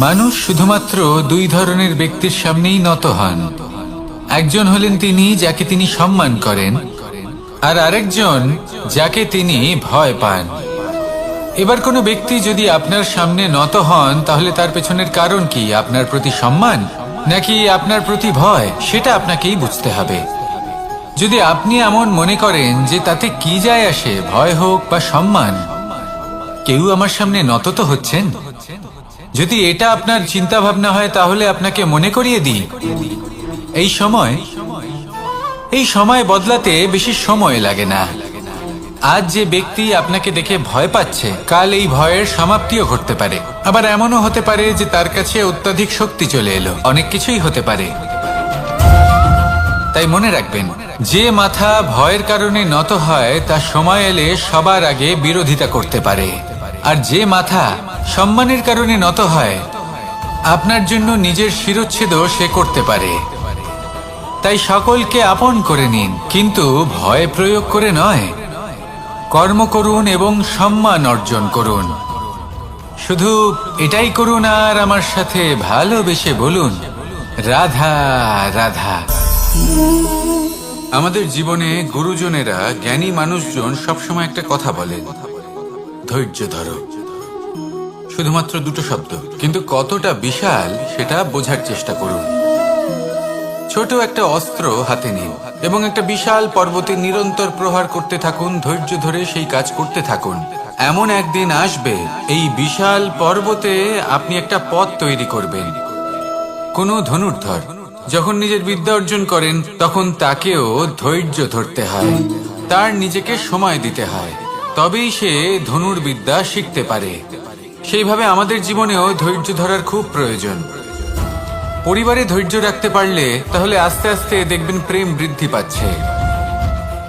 মানুষ শুধুমাত্র দুই ধরনের ব্যক্তির সামনেই নত হন। একজন হলেন তিনি যাকে তিনি সম্মান করেন, আর আরেকজন যাকে তিনি ভয় পান। এবার কোনো ব্যক্তি যদি আপনার সামনে নত হন, তাহলে তার পেছনের কারণ কি? আপনার প্রতি সম্মান নাকি আপনার প্রতি ভয়? সেটা আপনাকেই বুঝতে হবে। যদি আপনি এমন মনে করেন যে তাতে কি যায় আসে, ভয় হোক বা সম্মান, কেউ আমার সামনে নত তো হচ্ছেন, যদি এটা আপনার চিন্তা ভাবনা হয়, তাহলে আপনাকে মনে করিয়ে দিই, এই সময় বদলাতে বেশি সময় লাগে না। আজ যে ব্যক্তি আপনাকে দেখে ভয় পাচ্ছে, কাল এই ভয়ের সমাপ্তিও ঘটতে পারে। আবার এমনও হতে পারে যে তার কাছে অত্যাধিক শক্তি চলে এলো। অনেক কিছুই হতে পারে। তাই মনে রাখবেন, যে মাথা ভয়ের কারণে নত হয় তা সময় এলে সবার আগে বিরোধিতা করতে পারে, আর যে মাথা সম্মানের কারণে নত হয়, আপনার জন্য নিজের শিরচ্ছেদও সে করতে পারে। তাই সকলকে আপন করে নিন, কিন্তু ভয় প্রয়োগ করে নয়। কর্ম করুন এবং সম্মান অর্জন করুন। শুধু এটাই করুন আর আমার সাথে ভালোবেসে বলুন, রাধা রাধা। আমাদের জীবনে গুরুজনেরা, জ্ঞানী মানুষজন সবসময় একটা কথা বলেন, ধৈর্য ধরো। শুধুমাত্র দুটো শব্দ, কিন্তু কতটা বিশাল সেটা বোঝার চেষ্টা করুন। ছোট একটা অস্ত্র হাতে নিন এবং একটা বিশাল পর্বতে নিরন্তর প্রহার করতে থাকুন। ধৈর্য ধরে সেই কাজ করতে থাকুন। এমন একদিন আসবে, এই বিশাল পর্বতে আপনি একটা পথ তৈরি করবেন। কোনো ধনুর্ধর যখন নিজের বিদ্যা অর্জন করেন, তখন তাকেও ধৈর্য ধরতে হয়, তার নিজেকে সময় দিতে হয়, তবেই সে ধনুর্বিদ্যা শিখতে পারে। সেইভাবে আমাদের জীবনেও ধৈর্য ধরার খুব প্রয়োজন। পরিবারে ধৈর্য রাখতে পারলে তাহলে আস্তে আস্তে দেখবেন প্রেম বৃদ্ধি পাচ্ছে।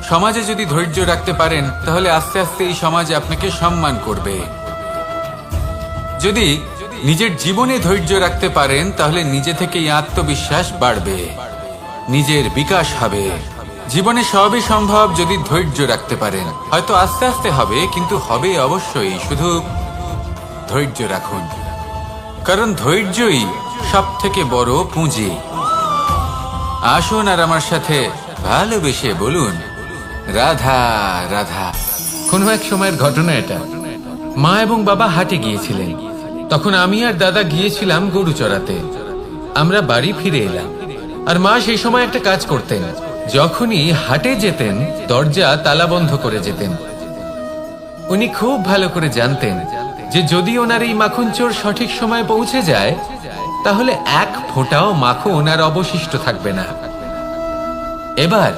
সমাজে যদি ধৈর্য রাখতে পারেন, তাহলে আস্তে আস্তে এই সমাজ আপনাকে সম্মান করবে। যদি নিজের জীবনে ধৈর্য রাখতে পারেন, তাহলে নিজে থেকেই আত্মবিশ্বাস বাড়বে, নিজের বিকাশ হবে। জীবনে সবই সম্ভব যদি ধৈর্য রাখতে পারেন। হয়তো আস্তে আস্তে হবে, কিন্তু হবে অবশ্যই। শুধু ধৈর্য রাখুন, কারণ ধৈর্যই সব থেকে বড় পুঁজি। আসুন আর আমার সাথে ভালোবেসে বলুন, রাধা রাধা। কোনো এক সময়ের ঘটনা এটা। মা এবং বাবা হাটে গিয়েছিলেন। তখন আমি আর দাদা গিয়েছিলাম গরু চড়াতে। আমরা বাড়ি ফিরে এলাম, আর মা সেই সময় একটা কাজ করতেন। যখনই হাটে যেতেন, দরজা তালা বন্ধ করে যেতেন। উনি খুব ভালো করে জানতেন যে যদি ওনার এই মাখন চোর সঠিক সময়ে পৌঁছে যায়, তাহলে এক ফোঁটাও মাখন আর অবশিষ্ট থাকবে না। এবার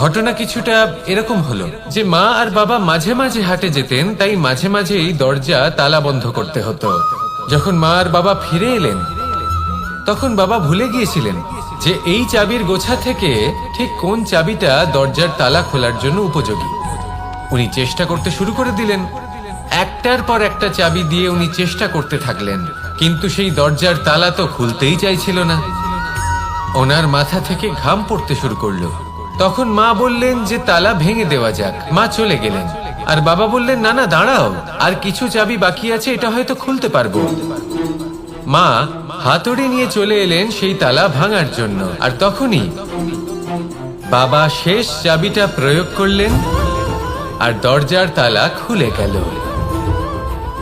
ঘটনা কিছুটা এরকম হলো যে মা আর বাবা মাঝে মাঝে হাটে যেতেন, তাই মাঝে মাঝেই দরজা তালা বন্ধ করতে হতো। যখন মা আর বাবা ফিরে এলেন, তখন বাবা ভুলে গিয়েছিলেন যে এই চাবির গোছা থেকে ঠিক কোন চাবিটা দরজার তালা খোলার জন্য উপযোগী। উনি চেষ্টা করতে শুরু করে দিলেন। একটার পর একটা চাবি দিয়ে উনি চেষ্টা করতে থাকলেন, কিন্তু সেই দরজার তালা তো খুলতেই চাইছিল না। ওনার মাথা থেকে ঘাম পড়তে শুরু করলো। তখন মা বললেন যে তালা ভেঙে দেওয়া যাক। মা চলে গেলেন, আর বাবা বললেন, না না দাঁড়াও, আর কিছু চাবি বাকি আছে, এটা হয়তো খুলতে পারবো। মা হাতুড়ি নিয়ে চলে এলেন সেই তালা ভাঙার জন্য, আর তখনই বাবা শেষ চাবিটা প্রয়োগ করলেন, আর দরজার তালা খুলে গেল।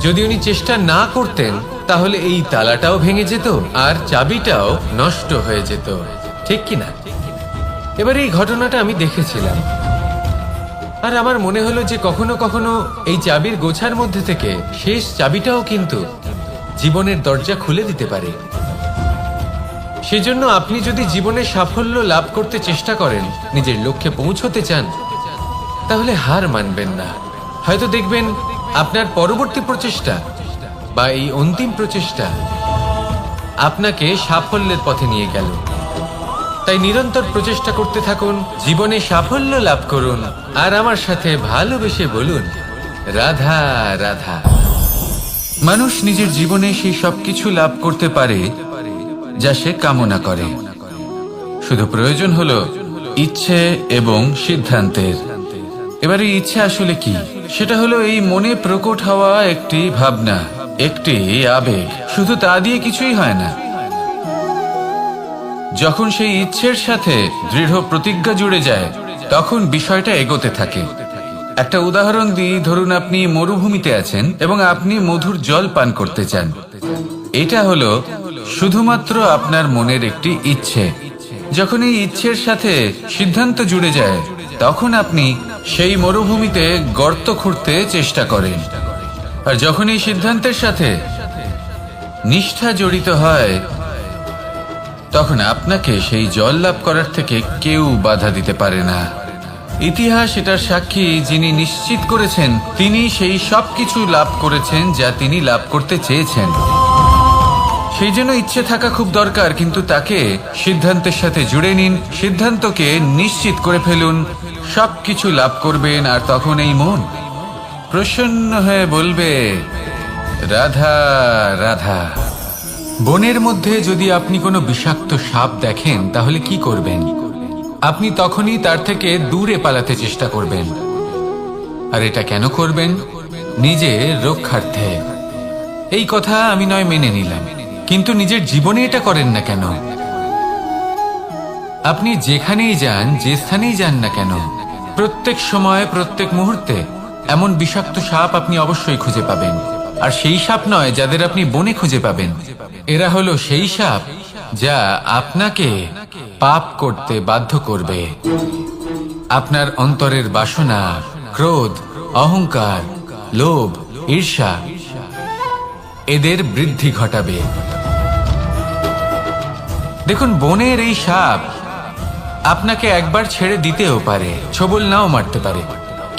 যদি উনি চেষ্টা না করতেন, তাহলে এই তালাটাও ভেঙে যেত আর চাবিটাও নষ্ট হয়ে যেত, ঠিক কিনা? এবার এই ঘটনাটা আমি দেখেছিলাম, আর আমার মনে হলো যে কখনো কখনো এই চাবির গোছার মধ্যে থেকে শেষ চাবিটাও কিন্তু জীবনের দরজা খুলে দিতে পারে। সেজন্য আপনি যদি জীবনে সাফল্য লাভ করতে চেষ্টা করেন, নিজের লক্ষ্যে পৌঁছতে চান, তাহলে হার মানবেন না। হয়তো দেখবেন আপনার পরবর্তী প্রচেষ্টা বা এই অন্তিম প্রচেষ্টা আপনাকে সাফল্যের পথে নিয়ে গেল। তাই নিরন্তর প্রচেষ্টা করতে থাকুন, জীবনে সাফল্য লাভ করুন, আর আমার সাথে ভালোবেসে বলুন, রাধা রাধা। মানুষ নিজের জীবনে সেই সবকিছু লাভ করতে পারে যা সে কামনা করে। শুধু প্রয়োজন হলো ইচ্ছে এবং সিদ্ধান্তের। এবারে ইচ্ছে আসলে কি? সেটা হলো এই মনে প্রকট হওয়া একটি ভাবনা, একটি আবেগ, শুধু তা দিয়ে কিছুই হয় না। যখন সেই ইচ্ছের সাথে দৃঢ় প্রতিজ্ঞা জুড়ে যায় তখন বিষয়টা এগোতে থাকে। একটা উদাহরণ দিই, ধরুন আপনি মরুভূমিতে আছেন এবং আপনি মধুর জল পান করতে চান। এটা হলো শুধুমাত্র আপনার মনের একটি ইচ্ছে। যখন এই ইচ্ছের সাথে সিদ্ধান্ত জুড়ে যায় তখন আপনি সেই মরুভূমিতে গর্ত খুঁড়তে চেষ্টা করেন। আর যখন এই সিদ্ধান্তের সাথে নিষ্ঠা জড়িত হয় তখন আপনাকে সেই জল লাভ করার থেকে কেউ বাধা দিতে পারে না। ইতিহাস এটার সাক্ষী, যিনি নিশ্চিত করেছেন তিনি সেই সব কিছু লাভ করেছেন যা তিনি লাভ করতে চেয়েছেন। সেই জন্য ইচ্ছে থাকা খুব দরকার, কিন্তু তাকে সিদ্ধান্তের সাথে জুড়ে নিন, সিদ্ধান্তকে নিশ্চিত করে ফেলুন, সবকিছু লাভ করবেন। আর তখন এই মন প্রসন্ন হয়ে বলবে, রাধা রাধা। বনের মধ্যে যদি আপনি কোনো বিষাক্ত সাপ দেখেন তাহলে কি করবেন? আপনি তখনই তার থেকে দূরে পালাতে চেষ্টা করবেন। আর এটা কেন করবেন? নিজের রক্ষার্থে। এই কথা আমি নয় মেনে নিলাম, কিন্তু নিজের জীবনে এটা করেন না কেন? আপনি যেখানেই যান, যে স্থানেই যান না কেন, প্রত্যেক সময় প্রত্যেক মুহূর্তে এমন বিষাক্ত সাপ আপনি অবশ্যই খুঁজে পাবেন। আর সেই সাপ নয় যাদের আপনি বনে খুঁজে পাবেন, এরা হলো সেই সাপ যা আপনাকে পাপ করতে বাধ্য করবে। আপনার অন্তরের বাসনা, ক্রোধ, অহংকার, লোভ, ঈর্ষা এদের বৃদ্ধি ঘটাবে। দেখুন, বনের এই সাপ আপনাকে একবার ছেড়ে দিতেও পারে, ছোবল নাও মারতে পারে,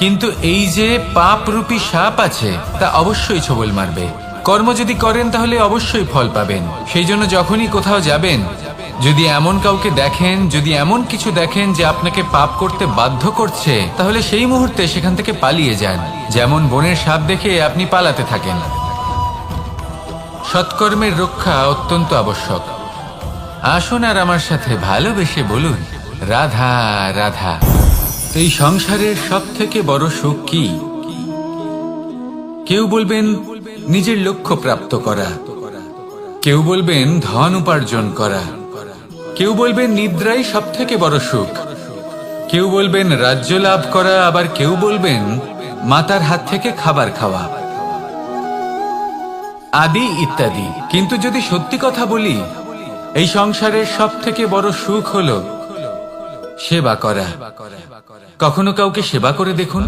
কিন্তু এই যে পাপরূপী সাপ আছে তা অবশ্যই ছোবল মারবে। কর্ম যদি করেন তাহলে অবশ্যই ফল পাবেন। সেই জন্য যখনই কোথাও যাবেন, যদি এমন কাউকে দেখেন, যদি এমন কিছু দেখেন যে আপনাকে পাপ করতে বাধ্য করছে, তাহলে সেই মুহূর্তে সেখান থেকে পালিয়ে যান। যেমন বনের সাপ দেখে আপনি পালাতে থাকেন। সৎকর্মের রক্ষা অত্যন্ত আবশ্যক। আসুন আর আমার সাথে ভালোবেসে বলুন, রাধা রাধা। এই সংসারের সব থেকে বড় সুখ কি? কেউ বলবেন নিজের লক্ষ্য প্রাপ্ত করা, কেউ বলবেন ধন উপার্জন করা, কেউ বলবেন নিদ্রাই সব থেকে বড় সুখ, কেউ বলবেন রাজ্য লাভ করা, আবার কেউ বলবেন মাতার হাত থেকে খাবার খাওয়া, আদি ইত্যাদি। কিন্তু যদি সত্যি কথা বলি, এই সংসারের সব থেকে বড় সুখ হলো সেবা করা। কখনো কাউকে সেবা করে দেখুন।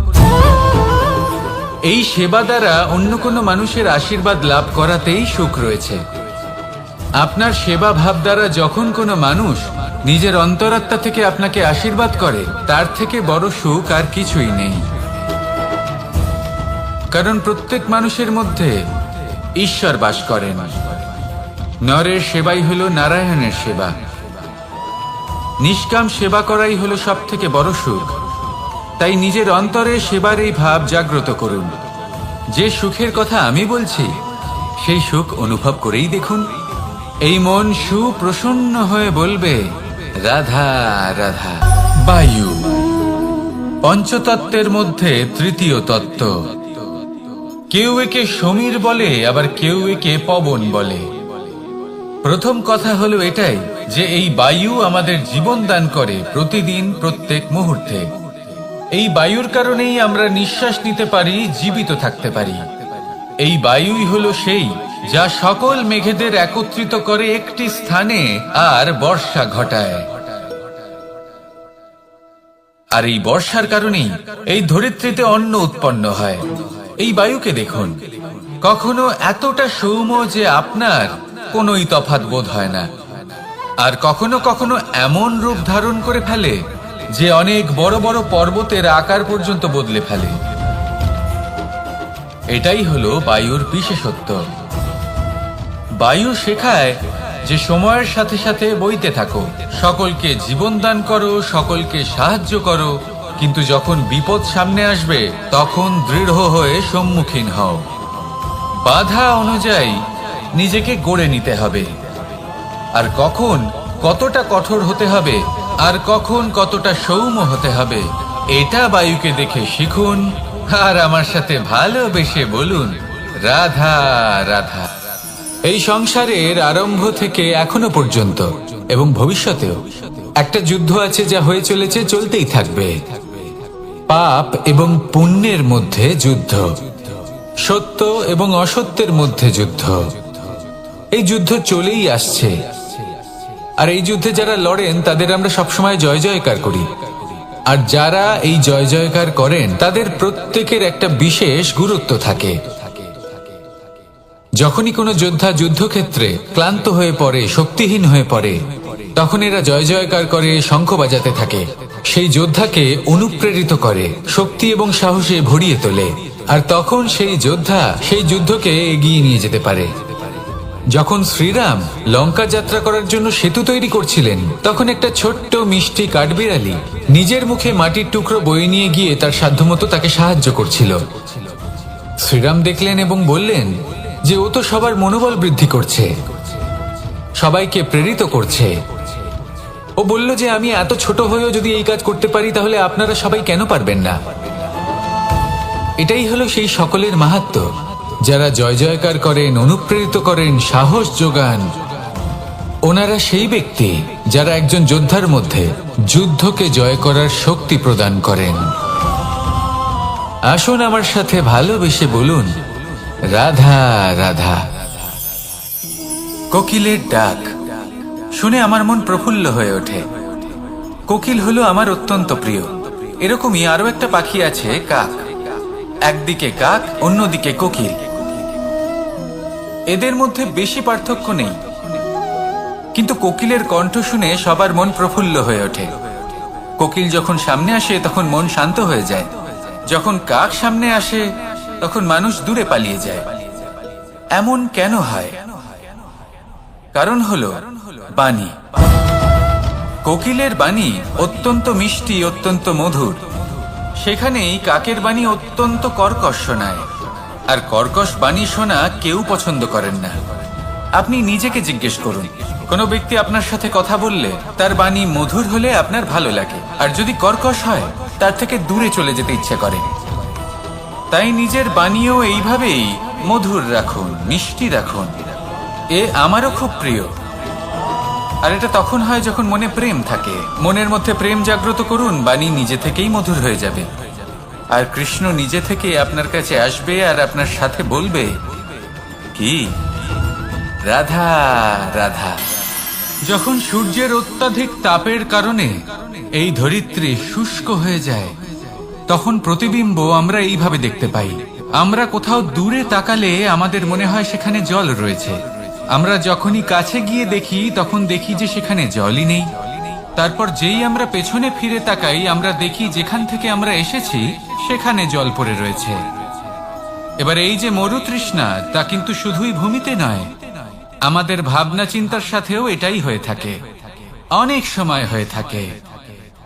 এই সেবা দ্বারা অন্য কোনো মানুষের আশীর্বাদ লাভ করাতেই সুখ রয়েছে। আপনার সেবা ভাব দ্বারা যখন কোনো মানুষ নিজের অন্তরাত্মা থেকে আপনাকে আশীর্বাদ করে, তার থেকে বড় সুখ আর কিছুই নেই। কারণ প্রত্যেক মানুষের মধ্যে ঈশ্বর বাস করেন। নরের সেবাই হলো নারায়ণের সেবা। নিষ্কাম সেবা করাই হলো সব থেকে বড় সুখ। তাই নিজের অন্তরে সেবার এই ভাব জাগ্রত করুন। যে সুখের কথা আমি বলছি, সেই সুখ অনুভব করেই দেখুন। এই মন সুপ্রসন্ন হয়ে বলবে, রাধা রাধা। বায়ু পঞ্চতত্ত্বের মধ্যে তৃতীয় তত্ত্ব। কেউ একে সমীর বলে, আবার কেউ একে পবন বলে। প্রথম কথা হলো এটাই যে এই বায়ু আমাদের জীবন দান করে প্রতিদিন, প্রত্যেক মুহূর্তে। এই বায়ুর কারণেই আমরা নিঃশ্বাস নিতে পারি, জীবিত থাকতে পারি। এই বায়ুই হলো সেই যা সকল মেঘেদের একত্রিত করে একটি স্থানে আর বর্ষা ঘটায়। আর এই বর্ষার কারণেই এই ধরিত্রীতে অন্ন উৎপন্ন হয়। এই বায়ুকে দেখুন, কখনো এতটা সৌম্য যে আপনার কোনোই তফাৎ বোধ হয় না, আর কখনো কখনো এমন রূপ ধারণ করে ফেলে যে অনেক বড় বড় পর্বতের আকার পর্যন্ত বদলে ফেলে। এটাই হলো বায়ুর বিশেষত্ব। বায়ু শেখায় যে সময়ের সাথে সাথে বইতে থাকো, সকলকে জীবন দান করো, সকলকে সাহায্য করো, কিন্তু যখন বিপদ সামনে আসবে তখন দৃঢ় হয়ে সম্মুখীন হও। বাধা অনুযায়ী নিজেকে গড়ে নিতে হবে। আর কখন কতটা কঠোর হতে হবে আর কখন কতটা সৌম্য হতে হবে, এটা বায়ুকে দেখে শিখুন। আর আমার সাথে ভালোবেসে বলুন, রাধা রাধা। এই সংসারের আরম্ভ থেকে এখনো পর্যন্ত এবং ভবিষ্যতেও একটা যুদ্ধ আছে, যা হয়ে চলেছে, চলতেই থাকবে। পাপ এবং পুণ্যের মধ্যে যুদ্ধ, সত্য এবং অসত্যের মধ্যে যুদ্ধ। এই যুদ্ধ চলেই আসছে, আর এই যুদ্ধে যারা লড়েন তাদের আমরা সবসময় জয় জয়কার করি। আর যারা এই জয় জয়কার করেন তাদের প্রত্যেকের একটা বিশেষ গুরুত্ব থাকে। যখনই কোনো যোদ্ধা যুদ্ধক্ষেত্রে ক্লান্ত হয়ে পড়ে, শক্তিহীন হয়ে পড়ে, তখন এরা জয় জয়কার করে, শঙ্খ বাজাতে থাকে, সেই যোদ্ধাকে অনুপ্রেরিত করে, শক্তি এবং সাহসে ভরিয়ে তোলে। আর তখন সেই যোদ্ধা সেই যুদ্ধকে এগিয়ে নিয়ে যেতে পারে। যখন শ্রীরাম লঙ্কা যাত্রা করার জন্য সেতু তৈরি করছিলেন, তখন একটা ছোট্ট মিষ্টি কাঠবিড়ালি নিজের মুখে মাটির টুকরো বয়ে নিয়ে গিয়ে তার সাধ্যমতো তাকে সাহায্য করছিল। শ্রীরাম দেখলেন এবং বললেন যে ও তো সবার মনোবল বৃদ্ধি করছে, সবাইকে প্রেরিত করছে। ও বলল যে আমি এত ছোট হয়েও যদি এই কাজ করতে পারি, তাহলে আপনারা সবাই কেন পারবেন না? এটাই হলো সেই সকলের মাহাত্ম্য, যারা জয় জয়কার করেন, অনুপ্রেরিত করেন, সাহস যোগান। ওনারা সেই ব্যক্তি যারা একজন যোদ্ধার মধ্যে যুদ্ধকে জয় করার শক্তি প্রদান করেন। আসুন আমার সাথে ভালোবেসে বলুন, রাধা রাধা। কোকিলের ডাক শুনে আমার মন প্রফুল্ল হয়ে ওঠে। কোকিল হলো আমার অত্যন্ত প্রিয়। এরকমই আরো একটা পাখি আছে, কাক। একদিকে কাক, অন্যদিকে কোকিল। এদের মধ্যে বেশি পার্থক্য নেই, কিন্তু কোকিলের কণ্ঠ শুনে সবার মন প্রফুল্ল হয়ে ওঠে। কোকিল যখন সামনে আসে তখন মন শান্ত হয়ে যায়। যখন কাক সামনে আসে তখন মানুষ দূরে পালিয়ে যায়। এমন কেন হয়? কারণ হলো বাণী। কোকিলের বাণী অত্যন্ত মিষ্টি, অত্যন্ত মধুর। সেখানেই কাকের বাণী অত্যন্ত কর্কশ শোনায়। আর কর্কশ বাণী শোনা কেউ পছন্দ করেন না। আপনি নিজেকে জিজ্ঞেস করুন, কোনো ব্যক্তি আপনার সাথে কথা বললে তার বাণী মধুর হলে আপনার ভালো লাগে, আর যদি কর্কশ হয় তার থেকে দূরে চলে যেতে ইচ্ছে করে। তাই নিজের বাণীও এইভাবেই মধুর রাখুন, মিষ্টি রাখুন। এ আমারও খুব প্রিয়। আর এটা তখন হয় যখন মনে প্রেম থাকে। মনের মধ্যে প্রেম জাগ্রত করুন, বাণী নিজে থেকেই মধুর হয়ে যাবে। আর কৃষ্ণ নিজে থেকে আপনার কাছে আসবে আর আপনার সাথে বলবে, কি রাধা রাধা। যখন সূর্যের অত্যাধিক তাপের কারণে এই ধরিত্রী শুষ্ক হয়ে যায়, তখন প্রতিবিম্ব আমরা এইভাবে দেখতে পাই। আমরা কোথাও দূরে তাকালে আমাদের মনে হয় সেখানে জল রয়েছে। আমরা যখনই কাছে গিয়ে দেখি তখন দেখি যে সেখানে জলই নেই। তারপর যেই আমরা পেছনে ফিরে তাকাই, আমরা দেখি যেখান থেকে আমরা এসেছি সেখানে জল পড়ে রয়েছে। এবার এই যে মরুতৃষ্ণা, তা কিন্তু শুধুই ভূমিতে নয়, আমাদের ভাবনা চিন্তার সাথেও এটাই হয়ে থাকে। অনেক সময় হয়ে থাকে।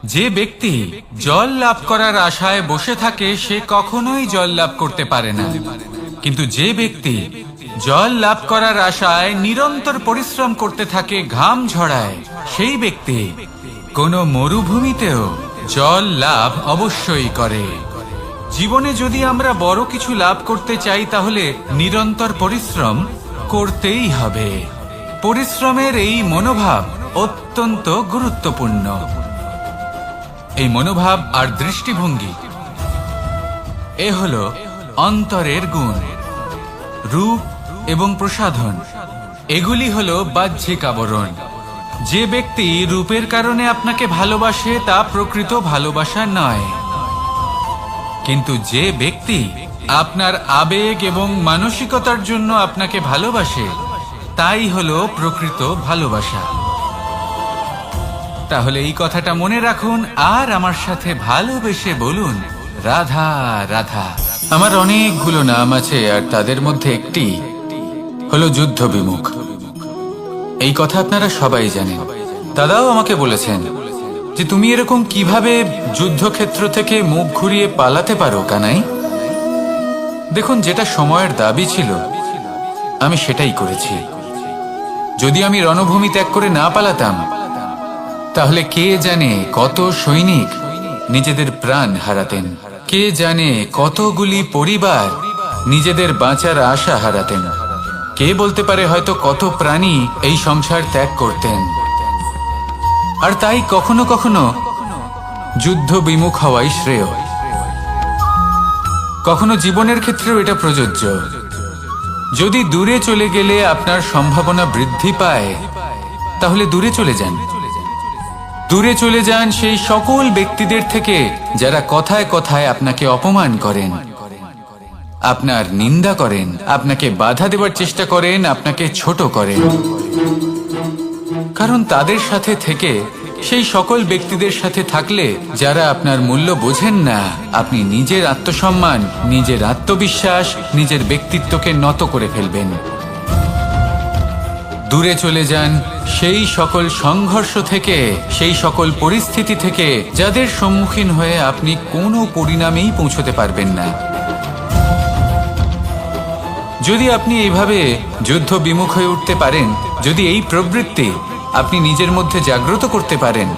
যে ব্যক্তি জল লাভ করার আশায় বসে থাকে সে কখনোই জল লাভ করতে পারে না। কিন্তু যে ব্যক্তি জল লাভ করার আশায় নিরন্তর পরিশ্রম করতে থাকে, ঘাম ঝরায়, সেই ব্যক্তি কোনো মরুভূমিতেও জল লাভ অবশ্যই করে। জীবনে যদি আমরা বড় কিছু লাভ করতে চাই, তাহলে নিরন্তর পরিশ্রম করতেই হবে। পরিশ্রমের এই মনোভাব অত্যন্ত গুরুত্বপূর্ণ। এই মনোভাব আর দৃষ্টিভঙ্গি এ হলো অন্তরের গুণ। রূপ এবং প্রসাধন এগুলি হলো বাহ্যিক আবরণ। যে ব্যক্তি রূপের কারণে আপনাকে ভালোবাসে তা প্রকৃত ভালোবাসা নয়। কিন্তু যে ব্যক্তি আপনার আবেগ এবং মানসিকতার জন্য আপনাকে ভালোবাসে, তাই হলো প্রকৃত ভালোবাসা। তাহলে এই কথাটা মনে রাখুন আর আমার সাথে ভালোবেসে বলুন, রাধা রাধা। আমার অনেকগুলো নাম আছে, আর তাদের মধ্যে একটি হলো যুদ্ধ বিমুখ। এই কথা আপনারা সবাই জানেন। দাদাও আমাকে বলেছেন যে তুমি এরকম কিভাবে যুদ্ধক্ষেত্র থেকে মুখ ঘুরিয়ে পালাতে পারো কানাই। দেখুন, যেটা সময়ের দাবি ছিল আমি সেটাই করেছি। যদি আমি রণভূমি ত্যাগ করে না পালাতাম, তাহলে কে জানে কত সৈনিক নিজেদের প্রাণ হারাতেন। কে জানে কতগুলি পরিবার নিজেদের বাঁচার আশা হারাতেন। কে বলতে পারে হয়তো কত প্রাণী এই সংসার ত্যাগ করতেন। আর তাই কখনো কখনো যুদ্ধ বিমুখ হওয়াই শ্রেয়। কখনো জীবনের ক্ষেত্রেও এটা প্রযোজ্য। যদি দূরে চলে গেলে আপনার সম্ভাবনা বৃদ্ধি পায়, তাহলে দূরে চলে যান। দূরে চলে যান সেই সকল ব্যক্তিদের থেকে যারা কথায় কথায় আপনাকে অপমান করেন, আপনার নিন্দা করেন, আপনাকে বাধা দেবার চেষ্টা করেন, আপনাকে ছোট করেন। কারণ তাদের সাথে থেকে, সেই সকল ব্যক্তিদের সাথে থাকলে যারা আপনার মূল্য বোঝেন না, আপনি নিজের আত্মসম্মান, নিজের আত্মবিশ্বাস, নিজের ব্যক্তিত্বকে নত করে ফেলবেন। দূরে চলে যান সেই সকল সংঘর্ষ থেকে, সেই সকল পরিস্থিতি থেকে যাদের সম্মুখীন হয়ে আপনি কোনো পরিণামেই পৌঁছতে পারবেন না। যদি আপনি এইভাবে যুদ্ধ বিমুখ হয়ে উঠতে পারেন, যদি এই প্রবৃত্তি আপনি নিজের মধ্যে জাগ্রত করতে পারেন,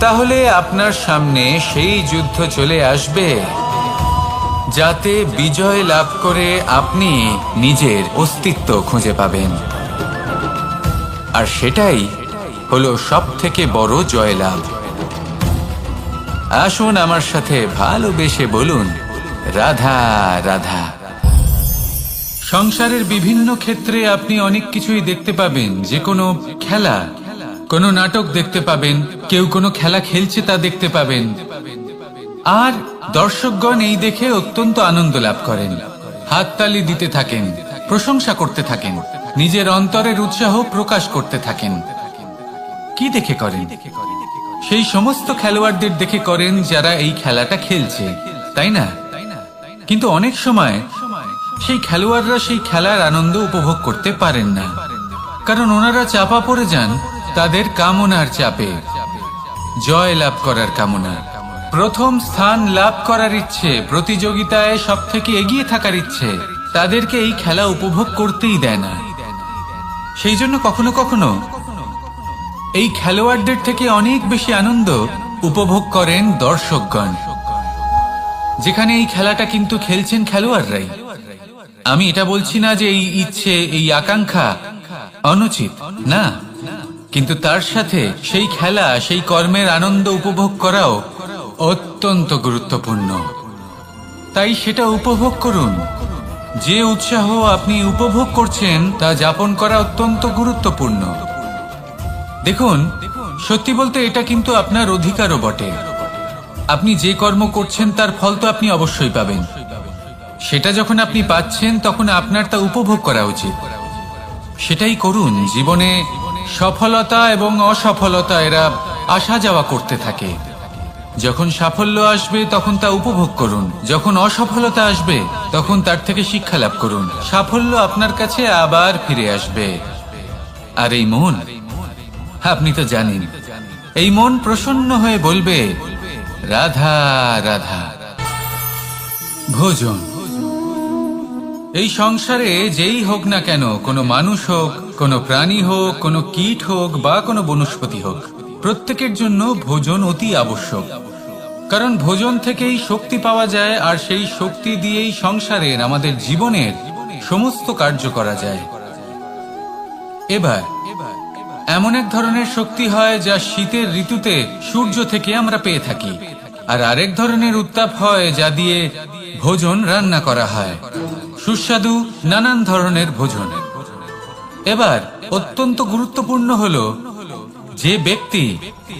তাহলে আপনার সামনে সেই যুদ্ধ চলে আসবে যাতে বিজয় লাভ করে আপনি নিজের অস্তিত্ব খুঁজে পাবেন। আর সেটাই হলো সবথেকে বড় জয়লাভ। আসুন আমার সাথে ভালোবেসে বলুন, রাধা রাধা। সংসারের বিভিন্ন ক্ষেত্রে আপনি অনেক কিছুই দেখতে পাবেন। যে কোনো খেলা, কোনো নাটক দেখতে পাবেন, কেউ কোনো খেলা খেলছে তা দেখতে পাবেন। আর দর্শকগণ এই দেখে অত্যন্ত আনন্দ লাভ করেন, হাততালি দিতে থাকেন, প্রশংসা করতে থাকেন, নিজের অন্তরের উৎসাহ প্রকাশ করতে থাকেন। কি দেখে করেন? সেই সমস্ত খেলোয়াড়দের দেখে করেন যারা এই খেলাটা খেলছে, তাই না? কিন্তু অনেক সময় সেই খেলোয়াড়রা সেই খেলার আনন্দ উপভোগ করতে পারেন না, কারণ ওনারা চাপা পড়ে যান তাদের কামনার চাপে। জয় লাভ করার কামনা, প্রথম স্থান লাভ করার ইচ্ছে, প্রতিযোগিতায় সব থেকে এগিয়ে থাকার ইচ্ছে তাদেরকে এই খেলা উপভোগ করতেই দেয় না। সেই জন্য কখনো কখনো এই খেলোয়াড়দের থেকে অনেক বেশি আনন্দ উপভোগ করেন দর্শকগণ, যেখানে এই খেলাটা কিন্তু খেলছেন খেলোয়াড়রাই। আমি এটা বলছি না যে এই ইচ্ছে, এই আকাঙ্ক্ষা অনুচিত না, কিন্তু তার সাথে সেই খেলা, সেই কর্মের আনন্দ উপভোগ করাও অত্যন্ত গুরুত্বপূর্ণ। তাই সেটা উপভোগ করুন। যে উৎসাহ আপনি উপভোগ করছেন তা যাপন করা অত্যন্ত গুরুত্বপূর্ণ। দেখুন, সত্যি বলতে এটা কিন্তু আপনার অধিকারও বটে। আপনি যে কর্ম করছেন তার ফল তো আপনি অবশ্যই পাবেন। সেটা যখন আপনি পাচ্ছেন তখন আপনার তা উপভোগ করা উচিত। সেটাই করুন। জীবনে সফলতা এবং অসফলতা এরা আসা যাওয়া করতে থাকে। যখন সাফল্য আসবে তখন তা উপভোগ করুন, যখন অসফলতা আসবে তখন তার থেকে শিক্ষা লাভ করুন। সাফল্য আপনার কাছে আবার ফিরে আসবে। আর এই মন, আপনি তো জানেন, এই মন প্রসন্ন হয়ে বলবে, রাধা রাধা। ভোজন, এই সংসারে যেই হোক না কেন, কোনো মানুষ হোক, কোনো প্রাণী হোক, কোনো কীট হোক বা কোনো বনস্পতি হোক, প্রত্যেকের জন্য ভোজন অতি আবশ্যক। কারণ ভোজন থেকেই শক্তি পাওয়া যায়, আর সেই শক্তি দিয়েই সংসারের, আমাদের জীবনের সমস্ত কার্য করা যায়। এবার এমন এক ধরনের শক্তি হয় যা শীতের ঋতুতে সূর্য থেকে আমরা পেয়ে থাকি, আর আরেক ধরনের উত্তাপ হয় যা দিয়ে ভোজন রান্না করা হয়, সুস্বাদু নানান ধরনের ভোজন। এবার অত্যন্ত গুরুত্বপূর্ণ হলো যে ব্যক্তি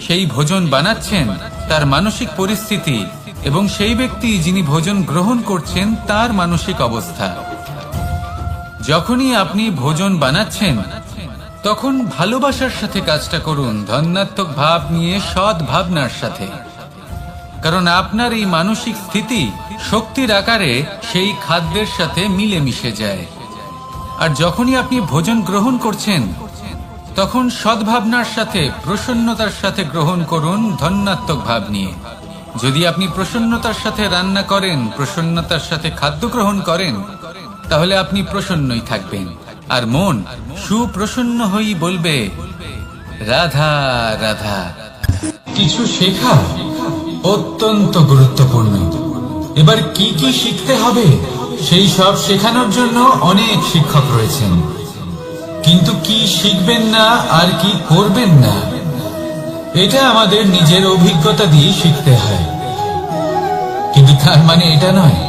সেই ভোজন বানাচ্ছেন তার মানসিক পরিস্থিতি, এবং সেই ব্যক্তি যিনি ভোজন গ্রহণ করছেন তার মানসিক অবস্থা। যখনই আপনি ভোজন বানাচ্ছেন তখন ভালোবাসার সাথে কাজটা করুন, ধন্যাত্মক ভাব নিয়ে, সৎ ভাবনার সাথে। কারণ আপনার এই মানসিক স্থিতি শক্তির আকারে সেই খাদ্যের সাথে মিলে মিশে যায়। আর যখনই আপনি ভোজন গ্রহণ করছেন তখন সদ্ভাবনার সাথে, প্রসন্নতার সাথে গ্রহণ করুন, ধন্যাত্মক ভাব নিয়ে। যদি আপনি প্রসন্নতার সাথে রান্না করেন, প্রসন্নতার সাথে খাদ্য গ্রহণ করেন, তাহলে আপনি প্রসন্নই থাকবেন। আর মন সুপ্রসন্ন হয়েই বলবে, রাধা রাধা। কিছু শেখা অত্যন্ত গুরুত্বপূর্ণ। এবার কি কি শিখতে হবে সেই সব শেখানোর জন্য অনেক শিক্ষক রয়েছেন, কিন্তু কি শিখবেন না আর কি করবেন না এটা আমাদের নিজের অভিজ্ঞতা দিয়ে শিখতে হয়। কিন্তু তার মানে এটা নয়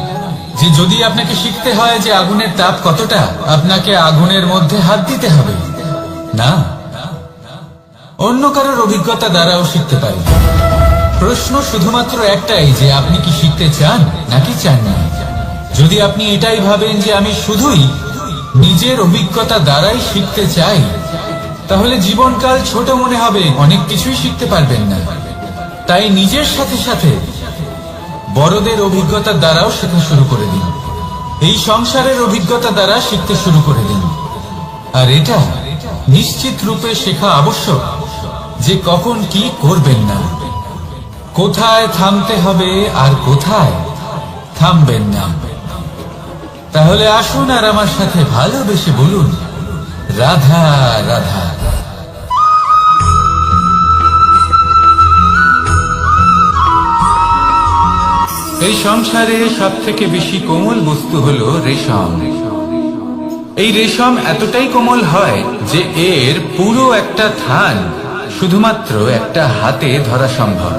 যে যদি আপনাকে শিখতে হয় যে আগুনের তাপ কতটা, আপনাকে আগুনের মধ্যে হাত দিতে হবে। না, অন্য কারোর অভিজ্ঞতা দ্বারাও শিখতে পারি। প্রশ্ন শুধুমাত্র একটাই যে আপনি কি শিখতে চান নাকি চান না। যদি আপনি এটাই ভাবেন যে আমি শুধুই নিজের অভিজ্ঞতা দ্বারাই শিখতে চাই, তাহলে জীবনকাল ছোট মনে হবে, অনেক কিছুই শিখতে পারবেন না। তাই নিজের সাথে সাথে বড়দের অভিজ্ঞতা দ্বারাও শেখা শুরু করে দিন। এই সংসারের অভিজ্ঞতা দ্বারা শিখতে শুরু করে দিন। আর এটা নিশ্চিত রূপে শেখা আবশ্যক যে কখন কি করবেন না, কোথায় থামতে হবে আর কোথায় থামবেন না। তাহলে আসুন আর আমার সাথে ভালোবেসে বলুন, রাধা রাধা। এই সংসারে সব থেকে বেশি কোমল বস্তু হলো রেশম। এই রেশম এতটাই কোমল হয় যে এর পুরো একটা থান শুধুমাত্র একটা হাতে ধরা সম্ভব।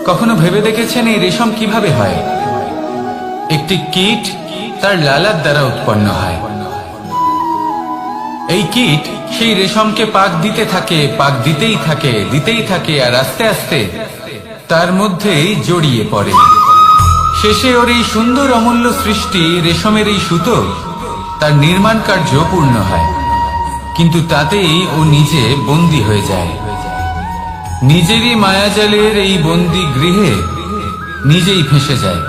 কখনো ভেবে দেখেছেন এই রেশম কিভাবে হয়? একটি কীট তার লালার দ্বারা উৎপন্ন হয়। এই কীট সেই রেশমকে পাক দিতে থাকে, পাক দিতেই থাকে আর আস্তে আস্তে তার মধ্যেই জড়িয়ে পড়ে। শেষে ওর এই সুন্দর অমূল্য সৃষ্টি রেশমের এই সুতো তার নির্মাণ কার্য পূর্ণ হয়, কিন্তু তাতেই ও নিজে বন্দী হয়ে যায়। নিজেরই মায়াজালের এই বন্দী গৃহে নিজেই ফেঁসে যায়।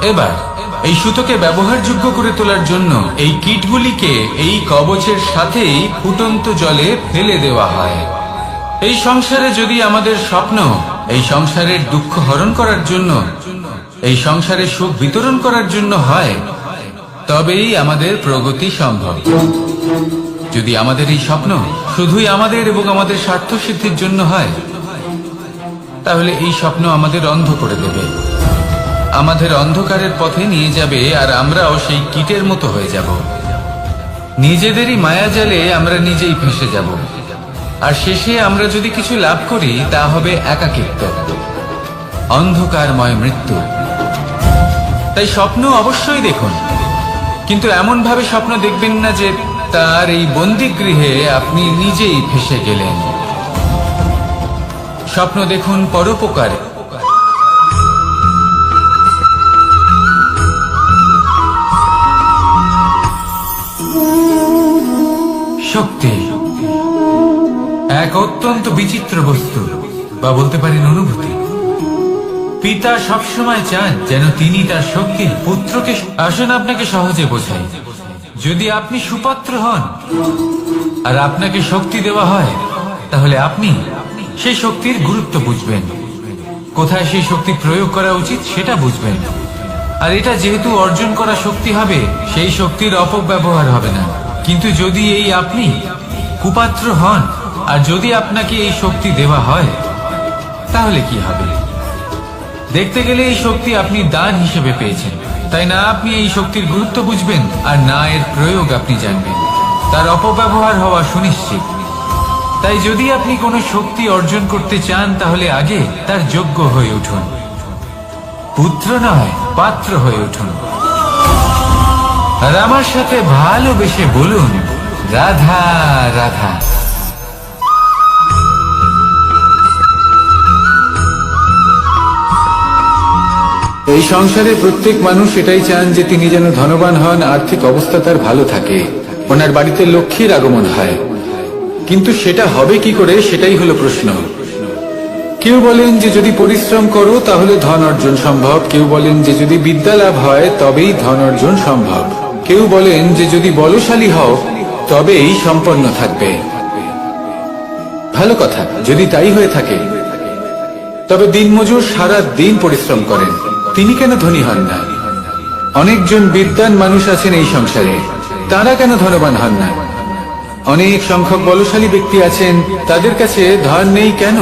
এবার এই সুতোকে ব্যবহারযোগ্য করে তোলার জন্য এই কীটগুলিকে এই কবচের সাথেই ফুটন্ত জলে ফেলে দেওয়া হয়। এই সংসারে যদি আমাদের স্বপ্ন এই সংসারের দুঃখ হরণ করার জন্য, এই সংসারে সুখ বিতরণ করার জন্য হয়, তবেই আমাদের প্রগতি সম্ভব। যদি আমাদের এই স্বপ্ন শুধুই আমাদের এবং আমাদের স্বার্থ সিদ্ধির জন্য হয়, তাহলে এই স্বপ্ন আমাদের অন্ধ করে দেবে, আমাদের অন্ধকারের পথে নিয়ে যাবে, আর আমরাও সেই কীটের মতো হয়ে যাব। নিজেদেরই মায়াজালে আমরা নিজেই ফেঁসে যাব, আর শেষে আমরা যদি কিছু লাভ করি তা হবে একাকিত্ব, অন্ধকারময় মৃত্যু। তাই স্বপ্ন অবশ্যই দেখুন, কিন্তু এমন ভাবে স্বপ্ন দেখবেন না যে তার এই বন্দিগৃহে আপনি নিজেই ফেঁসে গেলেন। স্বপ্ন দেখুন পরোপকারে। শক্তি এক অত্যন্ত বিচিত্র বস্তু, বা বলতে পারেন অনুভূতি। পিতা সবসময় চান যেন তিনি তার শক্তির পুত্রকে। আসুন আপনাকে সহজে বোঝাই। যদি আপনি সুপাত্র হন আর আপনাকে শক্তি দেওয়া হয়, তাহলে আপনি সেই শক্তির গুরুত্ব বুঝবেন, কোথায় সেই শক্তি প্রয়োগ করা উচিত সেটা বুঝবেন। আর এটা যেহেতু অর্জন করা শক্তি হবে, সেই শক্তির অপব্যবহার হবে না। কিন্তু যদি এই আপনি কুপাত্র হন আর যদি আপনাকে এই শক্তি দেওয়া হয়, তাহলে কি হবে? দেখতে গেলে এই শক্তি আপনি দান হিসেবে পেয়েছেন, তাই না আপনি এই শক্তির গুরুত্ব বুঝবেন আর না এর প্রয়োগ আপনি জানবেন। তার অপব্যবহার হওয়া সুনিশ্চিত। তাই যদি আপনি কোনো শক্তি অর্জন করতে চান, তাহলে আগে তার যোগ্য হয়ে উঠুন, পুত্র নয় পাত্র হয়ে উঠুন। আর আমার সাথে ভালোবেসে বলুন, রাধা রাধা। এই সংসারে প্রত্যেক মানুষ এটাই চান যে তিনি যেন ধনবান হন, আর্থিক অবস্থা তার ভালো থাকে, ওনার বাড়িতে লক্ষ্মীর আগমন হয়। কিন্তু সেটা হবে কি করে, সেটাই হলো প্রশ্ন। কেউ বলেন যে যদি পরিশ্রম করো তাহলে ধন অর্জন সম্ভব, কেউ বলেন যে যদি বিদ্যা লাভ হয় তবেই ধন অর্জন সম্ভব, কেউ বলেন যে যদি বলশালী হও তবেই সম্পন্ন থাকবে। ভালো কথা, যদি তাই হয়ে থাকে, তবে দিনমজুর সারা দিন পরিশ্রম করেন, তিনি কেন ধনী হন না? অনেকজন বিদ্বান মানুষ আছেন এই সংসারে, তারা কেন ধনবান হন না? অনেক সংখ্যক বলশালী ব্যক্তি আছেন, তাদের কাছে ধন নেই কেন?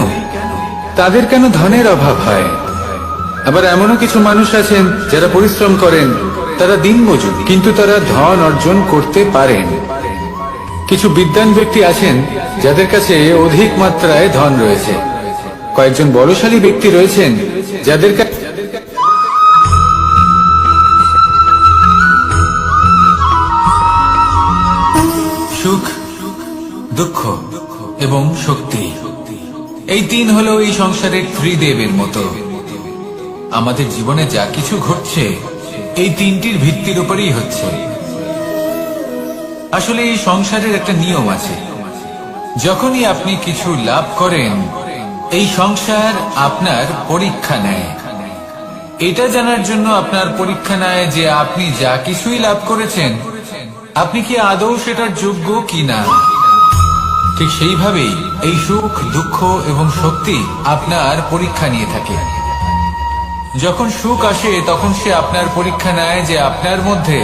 তাদের কেন ধনের অভাব হয়? আবার এমনও কিছু মানুষ আছেন যারা পরিশ্রম করেন, তারা দিনমজুর, কিন্তু তারা ধন অর্জন করতে পারেন। কিছু বিদ্বান ব্যক্তি আছেন যাদের কাছে অধিক মাত্রায় ধন রয়েছে। কয়েকজন বলশালী ব্যক্তি রয়েছেন যাদের কাছে সুখ, দুঃখ এবং শক্তি, এই তিন হলো এই সংসারের ত্রিদেবের মতো। আমাদের জীবনে যা কিছু ঘটছে এই তিনটির ভিত্তির উপরেই হচ্ছে। আসলে এই সংসারের একটা নিয়ম আছে, যখনই আপনি কিছু লাভ করেন এই সংসার আপনার পরীক্ষা নেয়। এটা জানার জন্য আপনার পরীক্ষা নেয় যে আপনি যা কিছুই লাভ করেছেন আপনি কি আদৌ সেটার যোগ্য কিনা। ঠিক সেইভাবেই এই সুখ, দুঃখ এবং শক্তি আপনার পরীক্ষা নিয়ে থাকে। যখন সুখ আসে তখন সে আপনার পরীক্ষা নেয় যে আপনার মধ্যে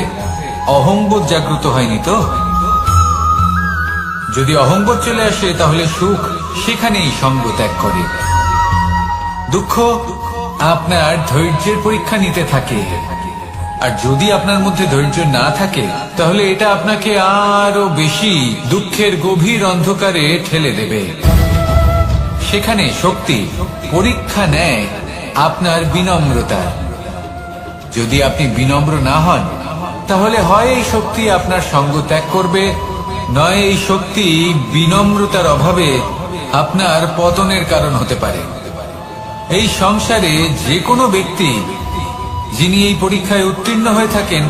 অহংবোধ জাগ্রত হয়নি তো। যদি অহংবোধ চলে আসে তাহলে সুখ সেখানেই সঙ্গ ত্যাগ করে। দুঃখ আপনার ধৈর্যের পরীক্ষা নিতে থাকে, আর যদি আপনার মধ্যে ধৈর্য না থাকে তাহলে এটা আপনাকে আরো বেশি দুঃখের গভীর অন্ধকারে ঠেলে দেবে। সেখানে শক্তি পরীক্ষা নেয় আপনার বিনম্রতা। যদি আপনি বিনম্র না হন তাহলে হয় এই শক্তি আপনার সঙ্গ ত্যাগ করবে, নয় এই শক্তি বিনম্রতার অভাবে আপনার পতনের কারণ হতে পারে। এই সংসারে যে কোনো ব্যক্তি যিনি এই পরীক্ষায় উত্তীর্ণ হয়ে থাকেন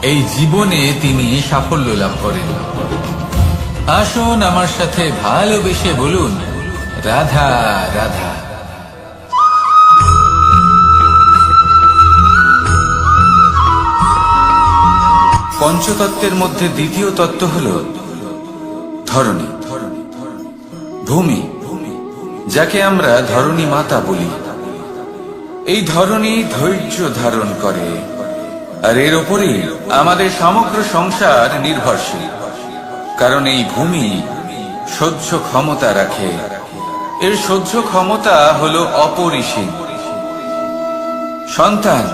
এই জীবনে তিনি সাফল্য লাভ করেন। আসুন আমার সাথে ভালোবেসে বলুন, রাধা রাধা। পঞ্চতত্ত্বের মধ্যে দ্বিতীয় তত্ত্ব হল ধরণী, ভূমি, যাকে আমরা ধরণী মাতা বলি। এই ধরণী ধৈর্য ধারণ করে, আর এর উপরেই আমাদের সমগ্র সংসার নির্ভরশীল। কারণ এই ভূমি সহ্য ক্ষমতা রাখে, এর সহ্য ক্ষমতা হলো অপরিসীম। সন্তান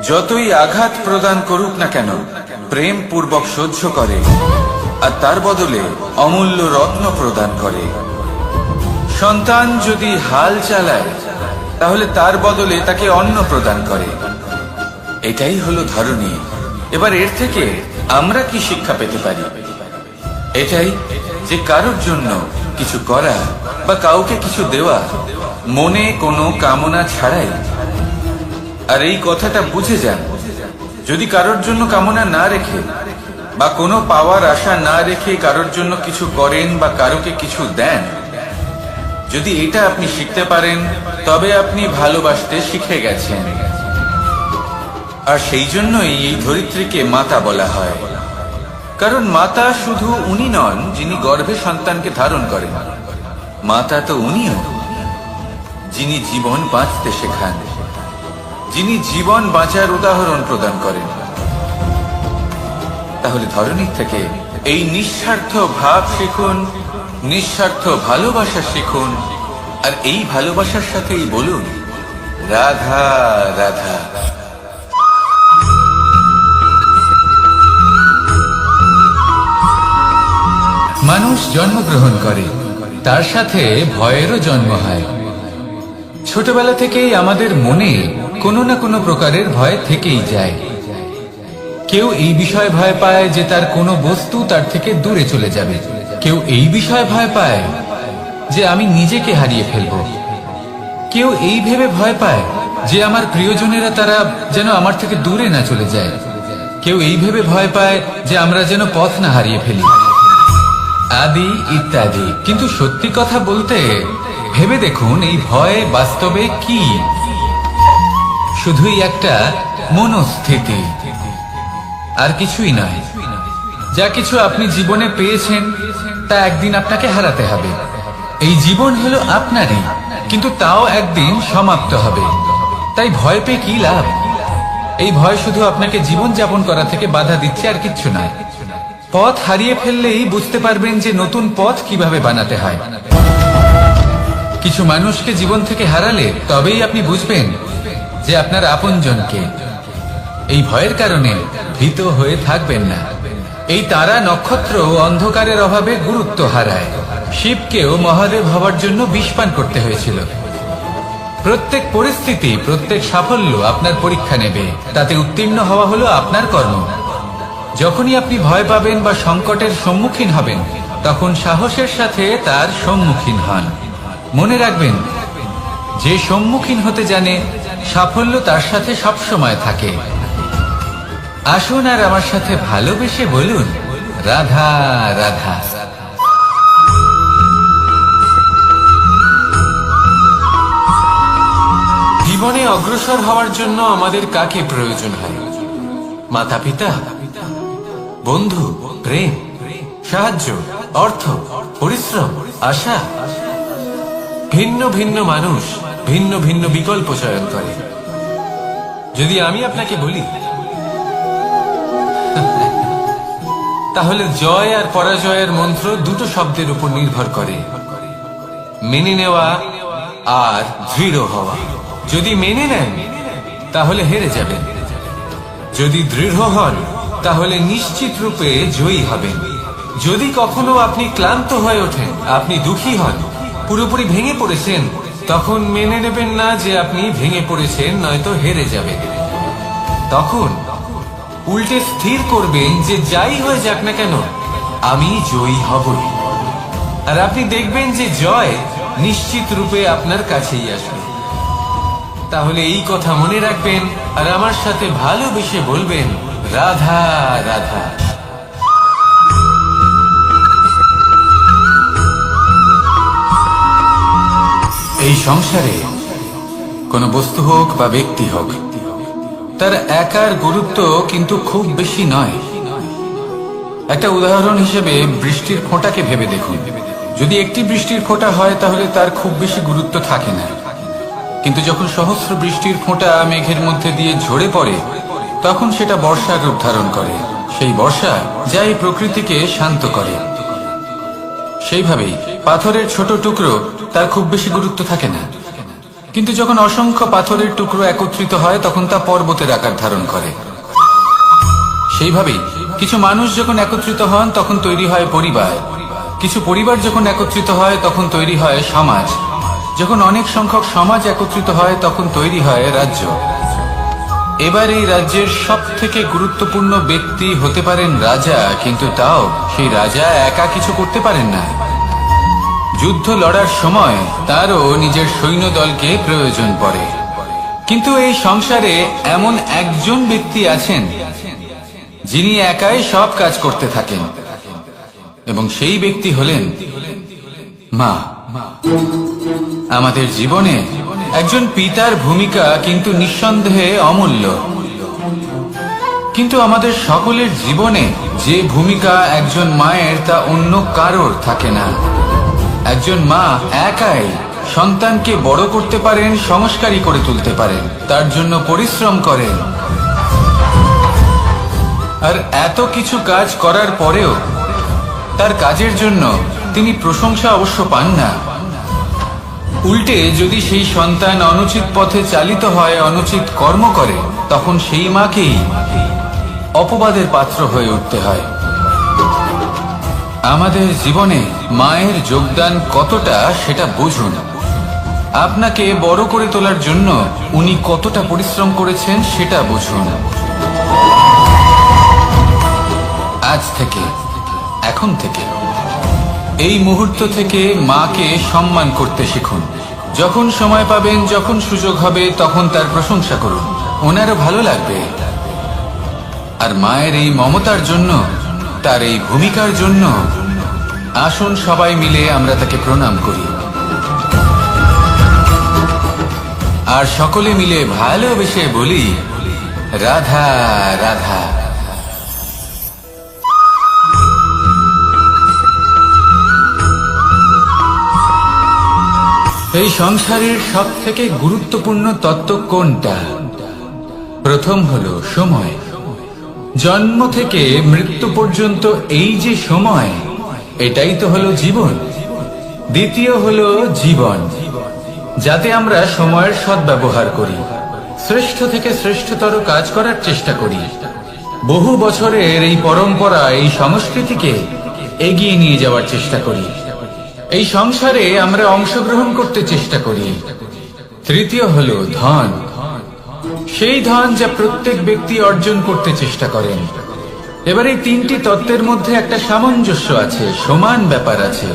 যতই আঘাত প্রদান করুক না কেন প্রেম পূর্বক সহ্য করে, আর তার বদলে অমূল্য রত্ন প্রদান করে। সন্তান যদি হাল চালায় তাহলে তার বদলে তাকে অন্ন প্রদান করে। এটাই হলো ধরণী। এবার এর থেকে আমরা কি শিক্ষা পেতে পারি? এটাই যে কারোর জন্য কিছু করা বা কাউকে কিছু দেওয়া মনে কোনো কামনা ছাড়াই। আর এই কথাটা বুঝে যান, যদি কারোর জন্য কামনা না রেখে বা কোনো পাওয়ার আশা না রেখে কারোর জন্য কিছু করেন বা কারোকে কিছু দেন, যদি এটা আপনি শিখতে পারেন তবে আপনি ভালোবাসতে শিখে গেছেন। আর সেই জন্যই এই ধরিত্রীকে মাতা বলা হয়। কারণ মাতা শুধু উনি নন যিনি গর্ভে সন্তানকে ধারণ করেন, মাতা তো উনিও যিনি জীবন বাঁচতে শেখান, যিনি জীবন বাঁচার উদাহরণ প্রদান করেন। তাহলে ধরণীর থেকে এই নিঃস্বার্থ ভাব শিখুন, নিঃস্বার্থ ভালোবাসা শিখুন, আর এই ভালোবাসার সাথেই বলুন, রাধা রাধা। মানুষ জন্মগ্রহণ করে, তার সাথে ভয়েরও জন্ম হয়। ছোটবেলা থেকেই আমাদের মনে কোনো না কোনো প্রকারের ভয় থেকেই যায়। কেউ এই বিষয়ে ভয় পায় যে তার কোনো বস্তু তার থেকে দূরে চলে যাবে, কেউ এই বিষয়ে ভয় পায় যে আমি নিজেকে হারিয়ে ফেলব, কেউ এই ভেবে ভয় পায় যে আমার প্রিয়জনেরা তারা যেন আমার থেকে দূরে না চলে যায়, কেউ এই ভেবে ভয় পায় যে আমরা যেন পথ না হারিয়ে ফেলি, আদি ইত্যাদি। কিন্তু সত্যি কথা বলতে ভেবে দেখুন এই ভয় বাস্তবে কি? শুধুই একটা মনস্থিতি, আর কিছুই নয়। যা কিছু আপনি জীবনে পেয়েছেন তা একদিন আপনাকে হারাতে হবে। এই জীবন হলো আপনারই, কিন্তু তাও একদিন সমাপ্ত হবে। তাই ভয় পেয়ে কি লাভ? এই ভয় শুধু আপনাকে জীবন যাপন করা থেকে বাধা দিচ্ছে, আর কিচ্ছু নয়। পথ হারিয়ে ফেললেই বুঝতে পারবেন যে নতুন পথ কিভাবে বানাতে হয়। কিছু মানুষকে জীবন থেকে হারালে তবেই আপনি বুঝবেন যে আপনার আপনজনকে। এই ভয়ের কারণে ভীত হয়ে থাকবেন না। এই তারা নক্ষত্র অন্ধকারের অভাবে গুরুত্ব হারায়। শিবকেও মহাদেব হওয়ার জন্য বিষ পান করতে হয়েছিল। প্রত্যেক পরিস্থিতি, প্রত্যেক সাফল্য আপনার পরীক্ষা নেবে, তাতে উত্তীর্ণ হওয়া হলো আপনার কর্ম। যখনই আপনি ভয় পাবেন বা সংকটের সম্মুখীন হবেন, তখন সাহসের সাথে তার সম্মুখীন হন। মনে রাখবেন, যে সম্মুখীন হতে জানে সাফল্য তার সাথে সবসময় থাকে। আসুন আর আমার সাথে ভালোবেসে বলুন, রাধা রাধা। জীবনে অগ্রসর হওয়ার জন্য আমাদের কাকে প্রয়োজন হয়? মাতা পিতা, বন্ধু, প্রেম, সাহায্য, অর্থ, পরিশ্রম, আশা। ভিন্ন ভিন্ন মানুষ ভিন্ন ভিন্ন বিকল্প চয়ন করে। যদি আমি আপনাকে বলি, তাহলে জয় আর পরাজয়ের মন্ত্র দুটো শব্দের উপর নির্ভর করে, মেনে নেওয়া আর দৃঢ় হওয়া। যদি মেনে নেন তাহলে হেরে যাবেন, যদি দৃঢ় হন তাহলে নিশ্চিত রূপে জয়ী হবেন। যদি কখনো আপনি ক্লান্ত হয়ে ওঠেন, আপনি দুঃখী হন, পুরোপুরি ভেঙে পড়েছেন, তখন মেনে নেবেন না যে আপনি ভেঙে পড়েছেন, নয়তো হেরে যাবেন। তখন উল্টে স্থির করবেন যে যাই হয়ে যাক না কেন, আমি জয়ী হবই। আর আপনি দেখবেন যে জয় নিশ্চিত রূপে আপনার কাছেই আসবে। তাহলে এই কথা মনে রাখবেন আর আমার সাথে ভালোবেসে বলবেন, রাধা রাধা। এই সংসারে কোনো বস্তু হোক বা ব্যক্তি হোক, তার একার গুরুত্ব কিন্তু খুব বেশি নয়। একটা উদাহরণ হিসেবে বৃষ্টির ফোঁটাকে ভেবে দেখুন। যদি একটি বৃষ্টির ফোঁটা হয় তাহলে তার খুব বেশি গুরুত্ব থাকে না, কিন্তু যখন সহস্র বৃষ্টির ফোঁটা মেঘের মধ্যে দিয়ে ঝরে পড়ে, তখন সেটা বর্ষার রূপ ধারণ করে। সেই বর্ষা যা এই প্রকৃতিকে শান্ত করে। সেইভাবেই পাথরের ছোট টুকরো, তার খুব বেশি গুরুত্ব থাকে না, কিন্তু যখন অসংখ্য পাথরের টুকরো একত্রিত হয় তখন তা পর্বতের আকার ধারণ করে। সেইভাবেই কিছু মানুষ যখন একত্রিত হন তখন তৈরি হয় পরিবার, কিছু পরিবার যখন একত্রিত হয় তখন তৈরি হয় সমাজ, যখন অনেক সংখ্যক সমাজ একত্রিত হয় তখন তৈরি হয় রাজ্য। এবার এই রাজ্যের সব থেকে গুরুত্বপূর্ণ ব্যক্তি হতে পারেন রাজা, কিন্তু তাও সেই রাজা একা কিছু করতে পারেন না। যুদ্ধ লড়ার সময় তারও নিজের সৈন্যদলকে প্রয়োজন পড়ে। কিন্তু এই সংসারে এমন একজন ব্যক্তি আছেন যিনি একাই সব কাজ করতে থাকেন, এবং সেই ব্যক্তি হলেন মা। আমাদের জীবনে একজন পিতার ভূমিকা কিন্তু নিঃসন্দেহে অমূল্য, কিন্তু আমাদের সকলের জীবনে যে ভূমিকা একজন মায়ের তা অন্য কারোর থাকে না। একজন মা একাই সন্তানকে বড় করতে পারেন, সংস্কারী করে তুলতে পারেন, তার জন্য পরিশ্রম করেন। আর এত কিছু কাজ করার পরেও তার কাজের জন্য তিনি প্রশংসা অবশ্য পান না। উল্টে যদি সেই সন্তান অনুচিত পথে চালিত হয়, অনুচিত কর্ম করে, তখন সেই মাকেই অপবাদের পাত্র হয়ে উঠতে হয়। আমাদের জীবনে মায়ের যোগদান কতটা সেটা বুঝুন। আপনাকে বড় করে তোলার জন্য উনি কতটা পরিশ্রম করেছেন সেটা বুঝুন। আজ থেকে, এখন থেকে, এই মুহূর্ত থেকে মাকে সম্মান করতে শিখুন। যখন সময় পাবেন, যখন সুযোগ হবে, তখন তার প্রশংসা করুন, ওনারও ভালো লাগবে। আর মায়ের এই মমতার জন্য, তার এই ভূমিকার জন্য আসুন সবাই মিলে আমরা তাকে প্রণাম করি, আর সকলে মিলে ভালোবেসে বলি, রাধা রাধা। এই সংসারের সব থেকে গুরুত্বপূর্ণ তত্ত্ব কোনটা? প্রথম হলো সময়। জন্ম থেকে মৃত্যু পর্যন্ত এই যে সময়, এটাই তো হলো জীবন। দ্বিতীয় হলো জীবন, যাতে আমরা সময়ের সদ্ব্যবহার করি, শ্রেষ্ঠ থেকে শ্রেষ্ঠতর কাজ করার চেষ্টা করি। বহু বছরের এই পরম্পরা, এই সংস্কৃতিকে এগিয়ে নিয়ে যাওয়ার চেষ্টা করি। এই সংসারে আমরা অংশগ্রহণ করতে চেষ্টা করি। তৃতীয় হলো ধন, সেই ধন যা প্রত্যেক ব্যক্তি অর্জন করতে চেষ্টা করেন। এবার এই তিনটি তত্ত্বের মধ্যে একটা সামঞ্জস্য আছে, সমান ব্যাপার আছে।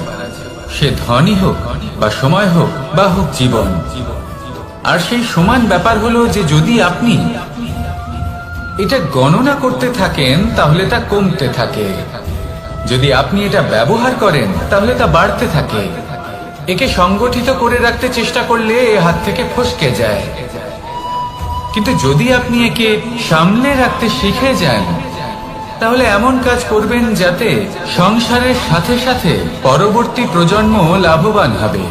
সে ধনই হোক বা সময় হোক বা হোক জীবন। আর সেই সমান ব্যাপার হলো যে যদি আপনি এটা গণনা করতে থাকেন তাহলে তা কমতে থাকে, যদি আপনি এটা ব্যবহার করেন তাহলে তা বাড়তে থাকে। একে সংগঠিত করে রাখতে চেষ্টা করলে এ হাত থেকে ফসকে যায়, কিন্তু যদি আপনি একে সামলে রাখতে শিখে যান তাহলে এমন কাজ করবেন যাতে সংসারের সাথে সাথে পরবর্তী প্রজন্ম লাভবান হবে।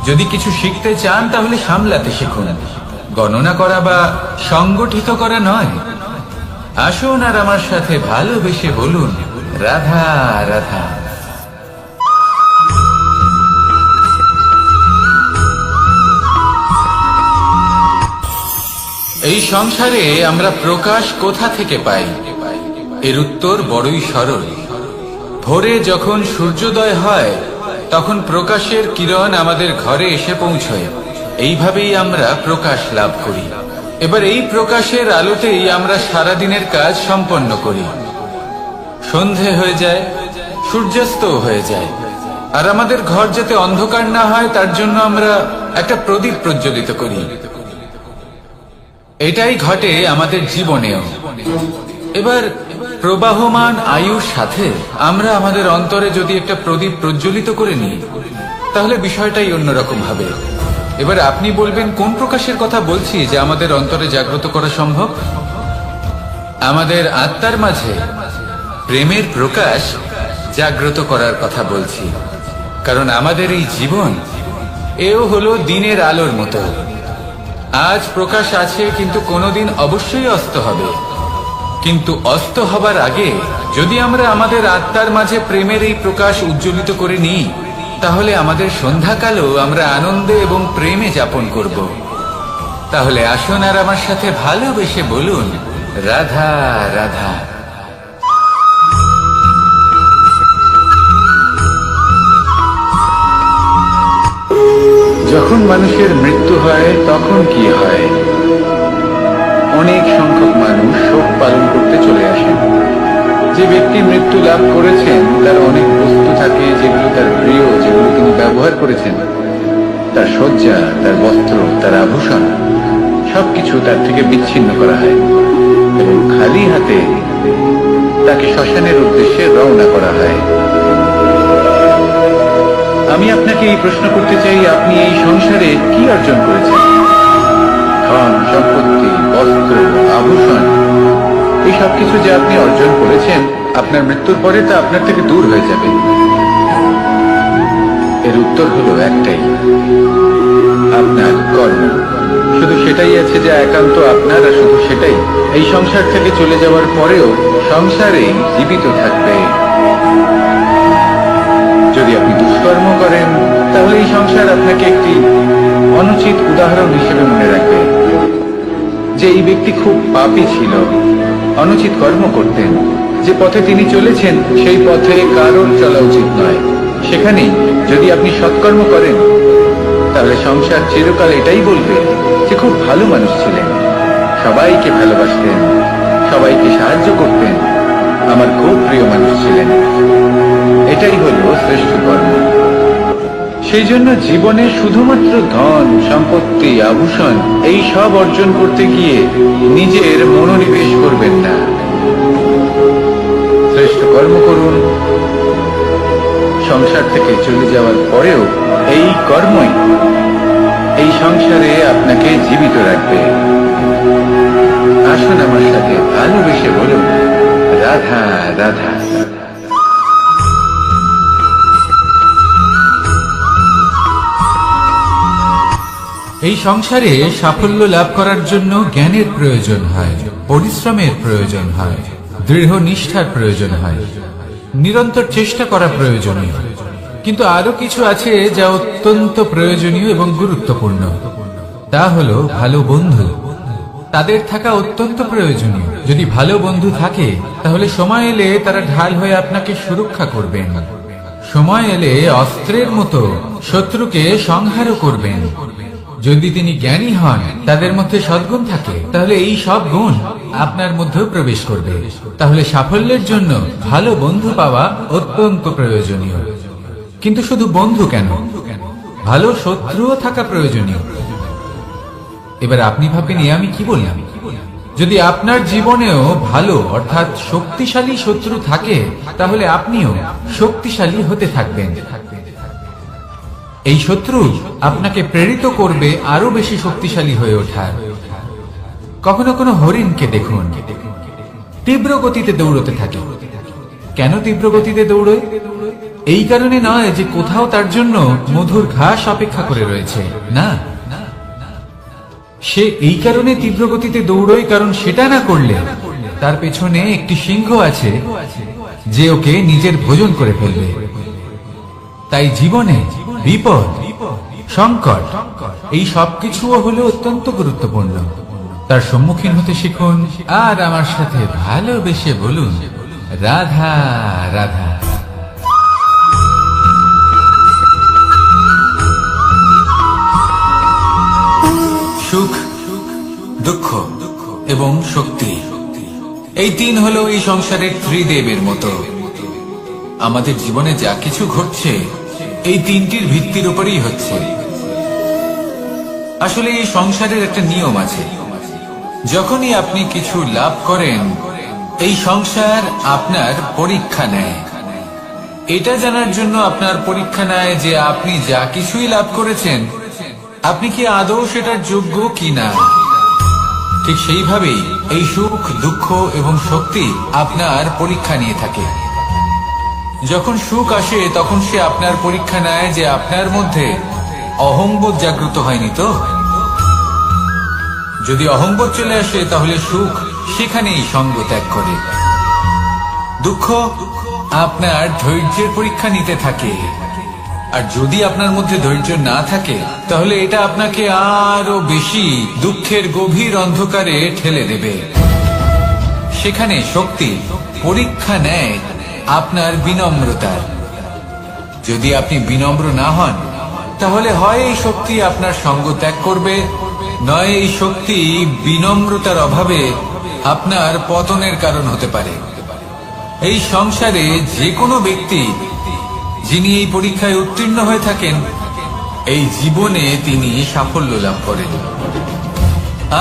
যদি কিছু শিখতে চান তাহলে সামলাতে শিখুন, গণনা করা বা সংগঠিত করা নয়। আসুন আর আমার সাথে ভালোবেসে বলুন, রাধা রাধা। এই সংসারে আমরা প্রকাশ কোথা থেকে পাই? এর উত্তর বড়ই সরল। ভোরে যখন সূর্যোদয় হয় তখন প্রকাশের কিরণ আমাদের ঘরে এসে পৌঁছয়। এইভাবেই আমরা প্রকাশ লাভ করি। এবার এই প্রকাশের আলোতেই আমরা সারাদিনের কাজ সম্পন্ন করি। সন্ধে হয়ে যায়, সূর্যাস্ত হয়ে যায়, আর আমাদের ঘর যাতে অন্ধকার না হয় তার জন্য আমরা একটা প্রদীপ প্রজ্বলিত করি। এটাই ঘটে আমাদের জীবনেও। এবার প্রবাহমান আয়ুর সাথে আমরা আমাদের অন্তরে যদি একটা প্রদীপ প্রজ্বলিত করে নিই তাহলে বিষয়টাই অন্যরকম হবে। এবার আপনি বলবেন কোন প্রকাশের কথা বলছি যা আমাদের অন্তরে জাগ্রত করা সম্ভব? আমাদের আত্মার মাঝে প্রেমের প্রকাশ জাগ্রত করার কথা বলছি। কারণ আমাদের এই জীবন এও হলো দিনের আলোর মতো। আজ প্রকাশ আছে, কিন্তু কোনোদিন অবশ্যই অস্ত হবে। কিন্তু অস্ত হবার আগে যদি আমরা আমাদের আত্মার মাঝে প্রেমের এই প্রকাশ উজ্জ্বলিত করে নিই তাহলে আমাদের সন্ধ্যাকালও আমরা আনন্দে এবং প্রেমে যাপন করব। তাহলে আসুন আর আমার সাথে ভালোবেসে বলুন, রাধা রাধা। যখন মানুষের মৃত্যু হয় তখন কি হয়? অনেক সংখ্যক মানুষ শোক পালন করতে চলে আসেন। যে ব্যক্তি মৃত্যু লাভ করেছেন তার অনেক বস্তু থাকে যেগুলো তার প্রিয়, যেগুলো তিনি ব্যবহার করেছেন। তার শয্যা, তার বস্ত্র, তার আভূষণ সবকিছু তার থেকে বিচ্ছিন্ন করা হয় এবং খালি হাতে তাকে শ্মশানের উদ্দেশ্যে রওনা করা হয়। আমি আপনাকে এই প্রশ্ন করতে চাই, আপনি এই সংসারে কি অর্জন করেছেন? ধন, সম্পত্তি, বস্ত্র, আভূষণ, এই সবকিছু যে আপনি অর্জন করেছেন আপনার মৃত্যুর পরে তা আপনার থেকে দূর হয়ে যাবে। এর উত্তর হলো একটাই, আপনার কর্ম। শুধু সেটাই আছে যা একান্ত আপনার, আর শুধু সেটাই এই সংসার থেকে চলে যাওয়ার পরেও সংসারে জীবিত থাকবে। যদি আপনি দুষ্কর্ম করেন তাহলে এই সংসার আপনাকে একটি অনুচিত উদাহরণ হিসেবে মনে রাখবে যে এই ব্যক্তি খুব পাপী ছিল, অনুচিত কর্ম করতেন। যে পথে তিনি চলেছেন সেই পথে কারোর চলা উচিত নয়। সেখানেই যদি আপনি সৎকর্ম করেন তাহলে সংসার চিরকাল এটাই বলবে যে খুব ভালো মানুষ ছিলেন, সবাইকে ভালোবাসতেন, সবাইকে সাহায্য করতেন, আমার খুব প্রিয় মানুষ ছিলেন। এটাই হলো শ্রেষ্ঠ কর্ম। সেই জন্য জীবনে শুধুমাত্র ধন, সম্পত্তি, আভূষণ এই সব অর্জন করতে গিয়ে নিজের মনোনিবেশ করবেন না। শ্রেষ্ঠ কর্ম করুন। সংসার থেকে চলে যাওয়ার পরেও এই কর্মই এই সংসারে আপনাকে জীবিত রাখবে। আসুন আমার সাথে ভালোবেসে বলুন, রাধা রাধা। এই সংসারে সাফল্য লাভ করার জন্য জ্ঞানের প্রয়োজন হয়, পরিশ্রমের প্রয়োজন হয়, দৃঢ় নিষ্ঠার প্রয়োজন হয়, নিরন্তর চেষ্টা করা প্রয়োজনীয়। কিন্তু আরো কিছু আছে যা অত্যন্ত প্রয়োজনীয় এবং গুরুত্বপূর্ণ। তা হলো ভালো বন্ধু। তাদের থাকা অত্যন্ত প্রয়োজনীয়। যদি ভালো বন্ধু থাকে তাহলে সময় এলে তারা ঢাল হয়ে আপনাকে সুরক্ষা করবেন। সময় এলে অস্ত্রের মতো শত্রুকে সংহারও করবেন। যদি তিনি জ্ঞানী হন, তাদের মধ্যে সদ্গুণ থাকে, তাহলে এই সব গুণ আপনার মধ্যেও প্রবেশ করবে। তাহলে সাফল্যের জন্য ভালো বন্ধু পাওয়া অত্যন্ত প্রয়োজনীয়। কিন্তু শুধু বন্ধু কেন, ভালো শত্রুও থাকা প্রয়োজনীয়। এবার আপনি ভাববেন, আমি কি বললাম? যদি আপনার জীবনেও ভালো অর্থাৎ শক্তিশালী শত্রু থাকে, তাহলে আপনিও শক্তিশালী হতে থাকবেন। এই শত্রু আপনাকে প্রেরিত করবে আরো বেশি শক্তিশালী হয়ে ওঠার। কখনো কোনো হরিণকে দেখুন, তীব্র গতিতে দৌড়তে থাকে। কেন তীব্র গতিতে দৌড়ে? এই কারণে নয় যে কোথাও তার জন্য মধুর ঘাস অপেক্ষা করে রয়েছে, না। সে এই কারণে তীব্র গতিতে দৌড়য় কারণ সেটা না করলে তার পেছনে একটি সিংহ আছে যে ওকে নিজের ভোজন করে ফেলবে। তাই জীবনে বিপদ, সংকট, এই সবকিছুও হলো অত্যন্ত গুরুত্বপূর্ণ। তার সম্মুখীন হতে শিখুন আর আমার সাথে ভালোবেসে বলুন, রাধা রাধা। সুখ, দুঃখ এবং শক্তি, এই তিন হলো এই সংসারের ত্রিদেবের মতো। আমাদের জীবনে যা কিছু ঘটছে এই তিনটির ভিত্তির উপরেই হচ্ছে। আসলে এই সংসারের একটা নিয়ম আছে, যখনই আপনি কিছু লাভ করেন এই সংসার আপনার পরীক্ষা নেয়। এটা জানার জন্য আপনার পরীক্ষা নেয় যে আপনি যা কিছুই লাভ করেছেন আপনি কি আদৌ সেটার যোগ্য কিনা। ঠিক সেইভাবেই এই সুখ, দুঃখ এবং শক্তি আপনার পরীক্ষা নিয়ে থাকে। যখন সুখ আসে তখন সে আপনার পরীক্ষা নেয় যে আপনার মধ্যে অহংবোধ জাগ্রত হয়নি তো। যদি অহংবোধ চলে আসে তাহলে সুখ সেখানেই সঙ্গ ত্যাগ করে। দুঃখ আপনার ধৈর্যের পরীক্ষা নিতে থাকে, আর যদি আপনার মধ্যে ধৈর্য না থাকে তাহলে এটা আপনাকে আরো বেশি দুঃখের গভীর অন্ধকারে ঠেলে দেবে। সেখানে শক্তি পরীক্ষা নেয় আপনার বিনম্রতার। যদি আপনি বিনম্র না হন তাহলে হয় এই শক্তি আপনার সঙ্গ ত্যাগ করবে, নয় এই শক্তি বিনম্রতার অভাবে আপনার পতনের কারণ হতে পারে। এই সংসারে যে কোনো ব্যক্তি যিনি এই পরীক্ষায় উত্তীর্ণ হয়ে থাকেন এই জীবনে তিনি সাফল্য লাভ করেন।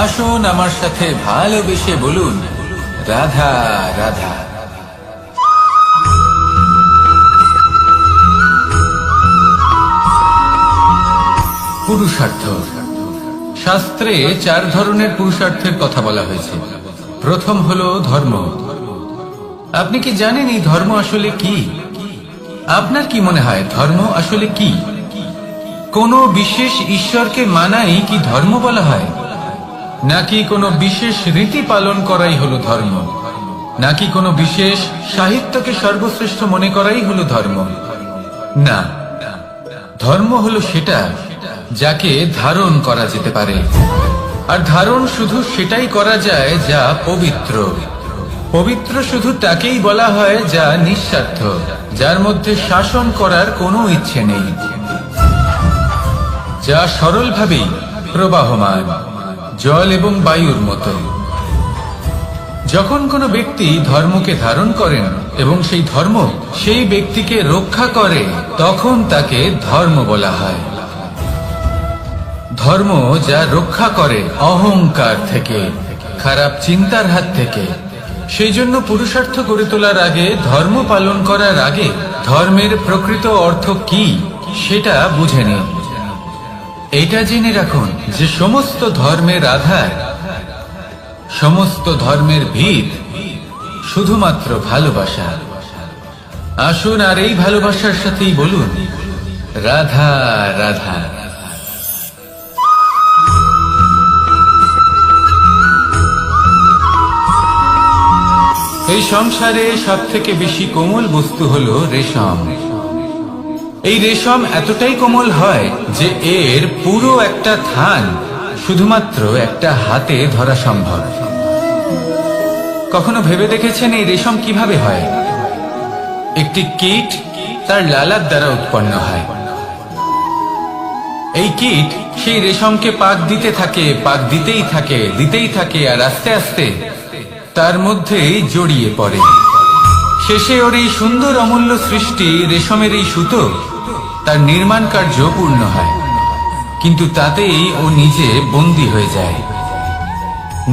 আসুন আমার সাথে ভালোবেসে বলুন, রাধা রাধা। পুরুষার্থ। শাস্ত্রে 4 ধরনের পুরুষার্থের কথা বলা হয়েছে। প্রথম হলো ধর্ম। আপনি কি জানেন এই ধর্ম আসলে কি? আপনার কি মনে হয় ধর্ম আসলে কি? কোনো বিশেষ ঈশ্বরকে মানাই কি ধর্ম বলা হয়? নাকি কোনো বিশেষ রীতি পালন করাই হলো ধর্ম? নাকি কোনো বিশেষ সাহিত্যকে সর্বশ্রেষ্ঠ মনে করাই হলো ধর্ম? না, ধর্ম হলো সেটা যাকে ধারণ করা যেতে পারে। আর ধারণ শুধু সেটাই করা যায় যা পবিত্র। পবিত্র শুধু তাকেই বলা হয় যা নিঃস্বার্থ, যার মধ্যে শাসন করার কোনো ইচ্ছে নেই, যা সরলভাবেই প্রবাহমান, জল এবং বায়ুর মতো। যখন কোনো ব্যক্তি ধর্মকে ধারণ করেন এবং সেই ধর্ম সেই ব্যক্তিকে রক্ষা করে তখন তাকে ধর্ম বলা হয়। ধর্ম যা রক্ষা করে অহংকার থেকে, খারাপ চিন্তার হাত থেকে। সেই জন্য পুরুষার্থ গড়ে তোলার আগে, ধর্ম পালন করার আগে ধর্মের প্রকৃত অর্থ কি সেটা বুঝে নিন। এটা জেনে রাখুন যে সমস্ত ধর্মের আধার, সমস্ত ধর্মের ভিত শুধুমাত্র ভালোবাসা। আসুন আর এই ভালোবাসার সাথেই বলুন, রাধা রাধা। এই সংসারে সব থেকে বেশি কোমল বস্তু হলো রেশম। এই রেশম এতটাই কোমল হয় যে এর পুরো একটা থান শুধুমাত্র একটা হাতে ধরা সম্ভব। কখনো ভেবে দেখেছেন এই রেশম কিভাবে হয়? একটি কীট তার লালার দ্বারা উৎপন্ন হয়। এই কীট সেই রেশমকে পাক দিতে থাকে, পাক দিতেই থাকে আর আস্তে আস্তে তার মধ্যেই জড়িয়ে পড়ে। শেষে ওর এই সুন্দর অমূল্য সৃষ্টি রেশমের এই সুতো তার নির্মাণ কার্য পূর্ণ হয়, কিন্তু তাতেই ও নিজে বন্দী হয়ে যায়।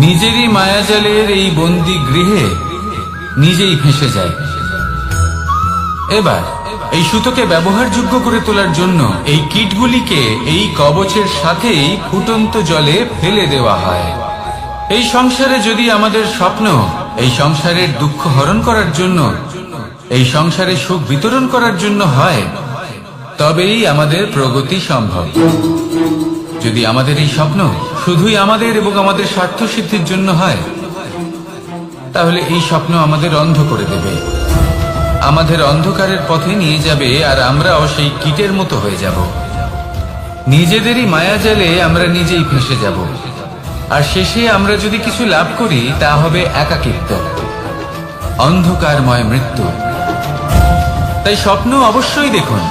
নিজেরই মায়াজালের এই বন্দী গৃহে নিজেই ফেঁসে যায়। এবার এই সুতোকে ব্যবহারযোগ্য করে তোলার জন্য এই কীটগুলিকে এই কবচের সাথেই ফুটন্ত জলে ফেলে দেওয়া হয়। এই সংসারে যদি আমাদের স্বপ্ন এই সংসারের দুঃখ হরণ করার জন্য, এই সংসারে সুখ বিতরণ করার জন্য হয়, তবেই আমাদের প্রগতি সম্ভব। যদি আমাদের এই স্বপ্ন শুধুই আমাদের এবং আমাদের স্বার্থ সিদ্ধির জন্য হয়, তাহলে এই স্বপ্ন আমাদের অন্ধ করে দেবে, আমাদের অন্ধকারের পথে নিয়ে যাবে, আর আমরাও সেই কীটের মতো হয়ে যাব। নিজেদেরই মায়াজালে আমরা নিজেই ফেঁসে যাব, আর শেষে আমরা যদি কিছু লাভ করি তা হবে একাকিত্ব, অন্ধকারময় মৃত্যু। তাই স্বপ্ন অবশ্যই দেখুন,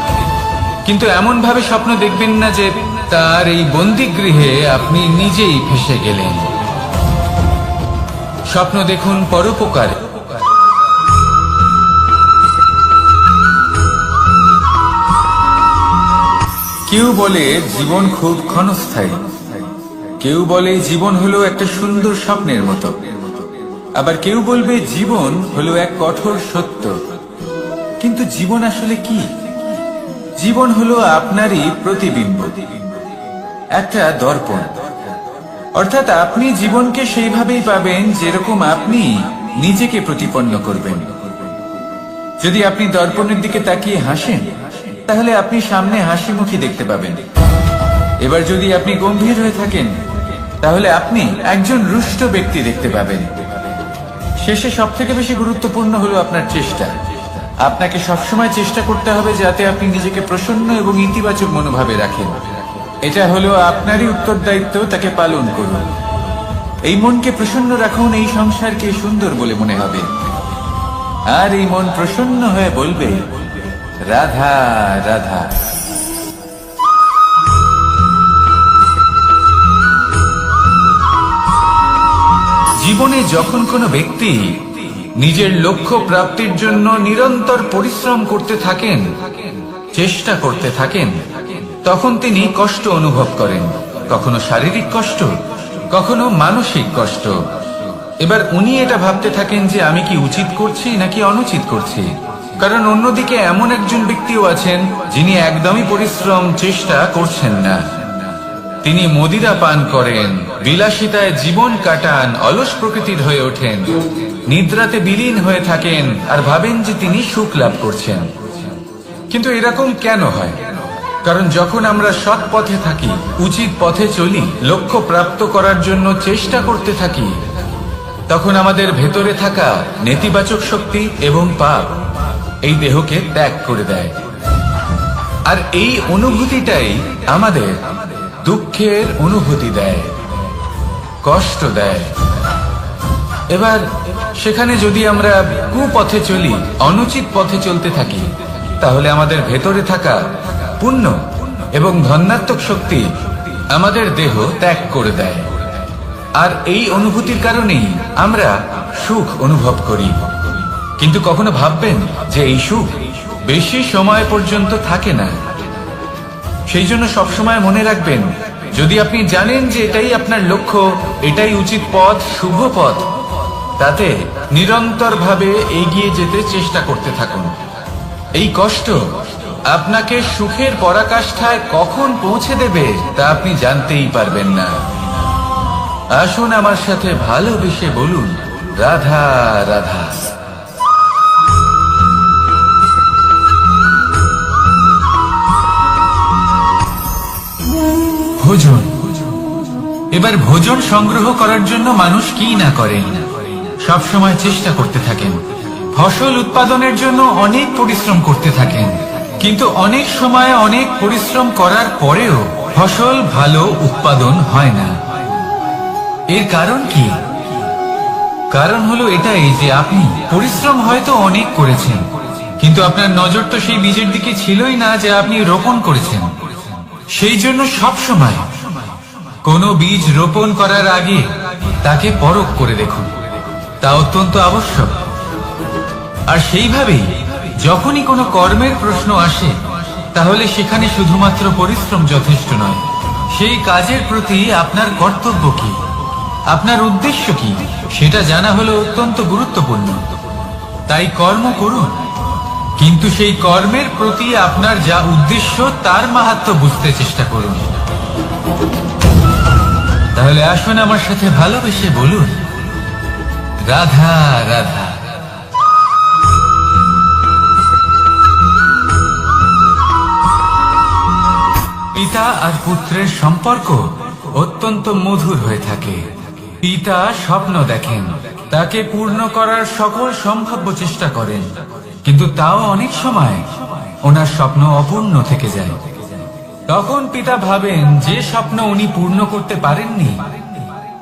কিন্তু এমন ভাবে স্বপ্ন দেখবেন না যে তার এই বন্দিগৃহে আপনি নিজেই ফেঁসে গেলেন। স্বপ্ন দেখুন পরোপকার। কেউ বলে জীবন খুব ক্ষণস্থায়ী, কেউ বলে জীবন হলো একটা সুন্দর স্বপ্নের মতো, আবার কেউ বলবে জীবন হলো এক কঠোর সত্য। কিন্তু জীবন আসলে কি? জীবন হলো আপনারই প্রতিবিম্ব, একটা দর্পণ। অর্থাৎ আপনি জীবনকে সেইভাবেই পাবেন যেরকম আপনি নিজেকে প্রতিপন্ন করবেন। যদি আপনি দর্পণের দিকে তাকিয়ে হাসেন, তাহলে আপনি সামনে হাসি মুখী দেখতে পাবেন। এবার যদি আপনি গম্ভীর হয়ে থাকেন, তাহলে আপনি একজন রুষ্ট ব্যক্তি দেখতে পাবেন। শেষে সবথেকে বেশি গুরুত্বপূর্ণ হলো আপনার চেষ্টা। আপনাকে সবসময় চেষ্টা করতে হবে যাতে আপনি নিজেকে প্রসন্ন এবং ইতিবাচক মনোভাবে রাখেন। এটা হলো আপনারই উত্তরদায়িত্ব, তাকে পালন করুন। এই মনকে প্রসন্ন রাখুন, এই সংসারকে সুন্দর বলে মনে হবে, আর এই মন প্রসন্ন হয়ে বলবে রাধা রাধা। জীবনে যখন কোনো ব্যক্তি নিজের লক্ষ্য প্রাপ্তির জন্য নিরন্তর পরিশ্রম করতে থাকেন, চেষ্টা করতে থাকেন, তখন তিনি কষ্ট অনুভব করেন, কখনো শারীরিক কষ্ট, কখনো মানসিক কষ্ট। এবার উনি এটা ভাবতে থাকেন যে আমি কি উচিত করছি নাকি অনুচিত করছি। কারণ অন্যদিকে এমন একজন ব্যক্তিও আছেন যিনি একদমই পরিশ্রম চেষ্টা করছেন না। তিনি মদিরা পান করেন, বিলাসিতায় জীবন কাটান, অলস প্রকৃতির হয়ে ওঠেন, নিদ্রাতে বিলীন হয়ে থাকেন আর ভাবেন যে তিনি সুখ লাভ করছেন। কিন্তু এরকম কেন হয়? কারণ যখন আমরা সৎ পথে থাকি, উচিত পথে চলি, লক্ষ্য প্রাপ্ত করার জন্য চেষ্টা করতে থাকি, তখন আমাদের ভেতরে থাকা নেতিবাচক শক্তি এবং পাপ এই দেহকে ত্যাগ করে দেয়। আর এই অনুভূতিটাই আমাদের দুঃখের অনুভূতি দেয়, কষ্ট দেয়। এবার সেখানে যদি আমরা কুপথে চলি, অনুচিত পথে চলতে থাকি, তাহলে আমাদের ভেতরে থাকা পুণ্য এবং ধনাত্মক শক্তি আমাদের দেহ ত্যাগ করে দেয়। আর এই অনুভূতির কারণেই আমরা সুখ অনুভব করি। কিন্তু কখনো ভাববেন যে এই সুখ বেশি সময় পর্যন্ত থাকে না। সেই জন্য সবসময় মনে রাখবেন, যদি আপনি জানেন যে এটাই আপনার লক্ষ্য, এটাই উচিত পথ, শুভ পথ, তাতে নিরন্তরভাবে এগিয়ে যেতে চেষ্টা করতে থাকুন। এই কষ্ট আপনাকে সুখের পরাকাষ্ঠায় কখন পৌঁছে দেবে তা আপনি জানতেই পারবেন না। আসুন আমার সাথে ভালোবেসে বলুন রাধা রাধা। ভোজন। এবার ভোজন সংগ্রহ করার জন্য মানুষ কি না করেন, সব সময় চেষ্টা করতে থাকেন। ফসল উৎপাদনের জন্য অনেক পরিশ্রম করতে থাকেন, কিন্তু অনেক সময় অনেক পরিশ্রম করার পরেও ফসল ভালো উৎপাদন হয় না। এর কারণ কি? কারণ হলো এটাই যে আপনি পরিশ্রম হয়তো অনেক করেছেন, কিন্তু আপনার নজর তো সেই বীজের দিকে ছিলই না যে আপনি রোপণ করেছেন। সেই জন্য সব সময় কোনো বীজ রোপণ করার আগে তাকে পরখ করে দেখুন, তা অত্যন্ত আবশ্যক। আর সেইভাবেই যখনই কোনো কর্মের প্রশ্ন আসে, তাহলে সেখানে শুধুমাত্র পরিশ্রম যথেষ্ট নয়, সেই কাজের প্রতি আপনার কর্তব্য কি, আপনার উদ্দেশ্য কি, সেটা জানা হলো অত্যন্ত গুরুত্বপূর্ণ। তাই কর্ম করুন, কিন্তু সেই কর্মের প্রতি আপনার যা উদ্দেশ্য তার মাহাত্ম্য বুঝতে চেষ্টা করুন। তাহলে আসুন আমার সাথে ভালোবেসে বলুন, রাধা রাধা। পিতা আর পুত্রের সম্পর্ক অত্যন্ত মধুর হয়ে থাকে। পিতা স্বপ্ন দেখেন, তাকে পূর্ণ করার সকল সম্ভাব্য চেষ্টা করেন, কিন্তু তাও অনেক সময় ওনার স্বপ্ন অপূর্ণ থেকে যায়। তখন পিতা ভাবেন যে স্বপ্ন উনি পূর্ণ করতে পারেননি,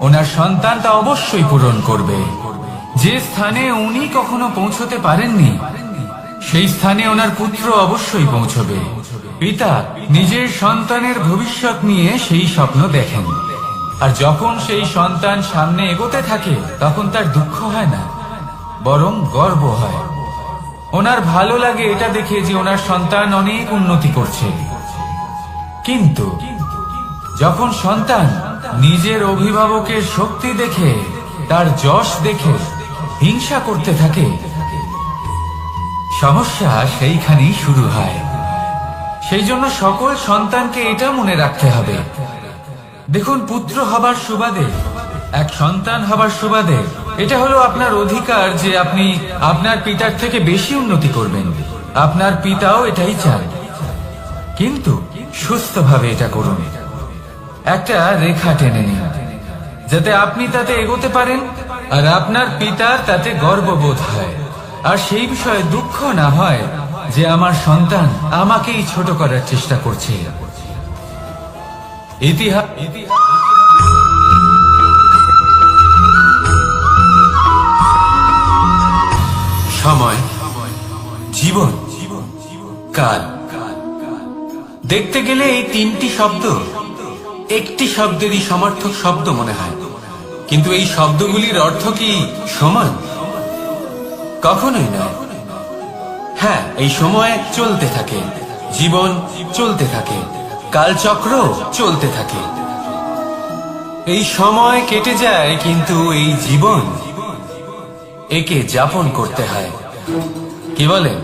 ওনার সন্তান তা অবশ্যই পূরণ করবে। যে স্থানে উনি কখনো পৌঁছতে পারেননি, সেই স্থানে ওনার পুত্র অবশ্যই পৌঁছবে। পিতা নিজের সন্তানের ভবিষ্যৎ নিয়ে সেই স্বপ্ন দেখেন, আর যখন সেই সন্তান সামনে এগোতে থাকে তখন তার দুঃখ হয় না, বরং গর্ব হয়। ওনার ভালো লাগে এটা দেখে যে ওনার সন্তান অনেক উন্নতি করছে। কিন্তু যখন সন্তান নিজের অভিভাবকের শক্তি দেখে, তার যশ দেখে হিংসা করতে থাকে, সমস্যা সেইখানেই শুরু হয়। সেই জন্য সকল সন্তানকে এটা মনে রাখতে হবে, দেখুন, পুত্র হবার সুবাদে, এক সন্তান হবার সুবাদে এটা হলো আপনার অধিকার যে আপনি আপনার পিতার থেকে বেশি উন্নতি করবেন। আপনার পিতাও এটাই চান, কিন্তু সুস্থভাবে এটা করুন। একটা রেখা টেনে নিন, যাতে আপনি তাতে এগোতে পারেন আর আপনার পিতার তাতে গর্ববোধ হয়, আর সেই বিষয়ে দুঃখ না হয় যে আমার সন্তান আমাকেই ছোট করার চেষ্টা করছে। সময়, জীবন, কাল। দেখতে গেলে এই তিনটি শব্দ একটি শব্দেরই সমার্থক শব্দ মনে হয়, কিন্তু এই শব্দগুলির অর্থ কি সমান? কখনোই নয়। হ্যাঁ, এই সময় চলতে থাকে, জীবন চলতে থাকে, কালচক্র চলতে থাকে। এই সময় কেটে যায়, কিন্তু এই জীবন, একে যাপন করতে হয়। কি বলেন?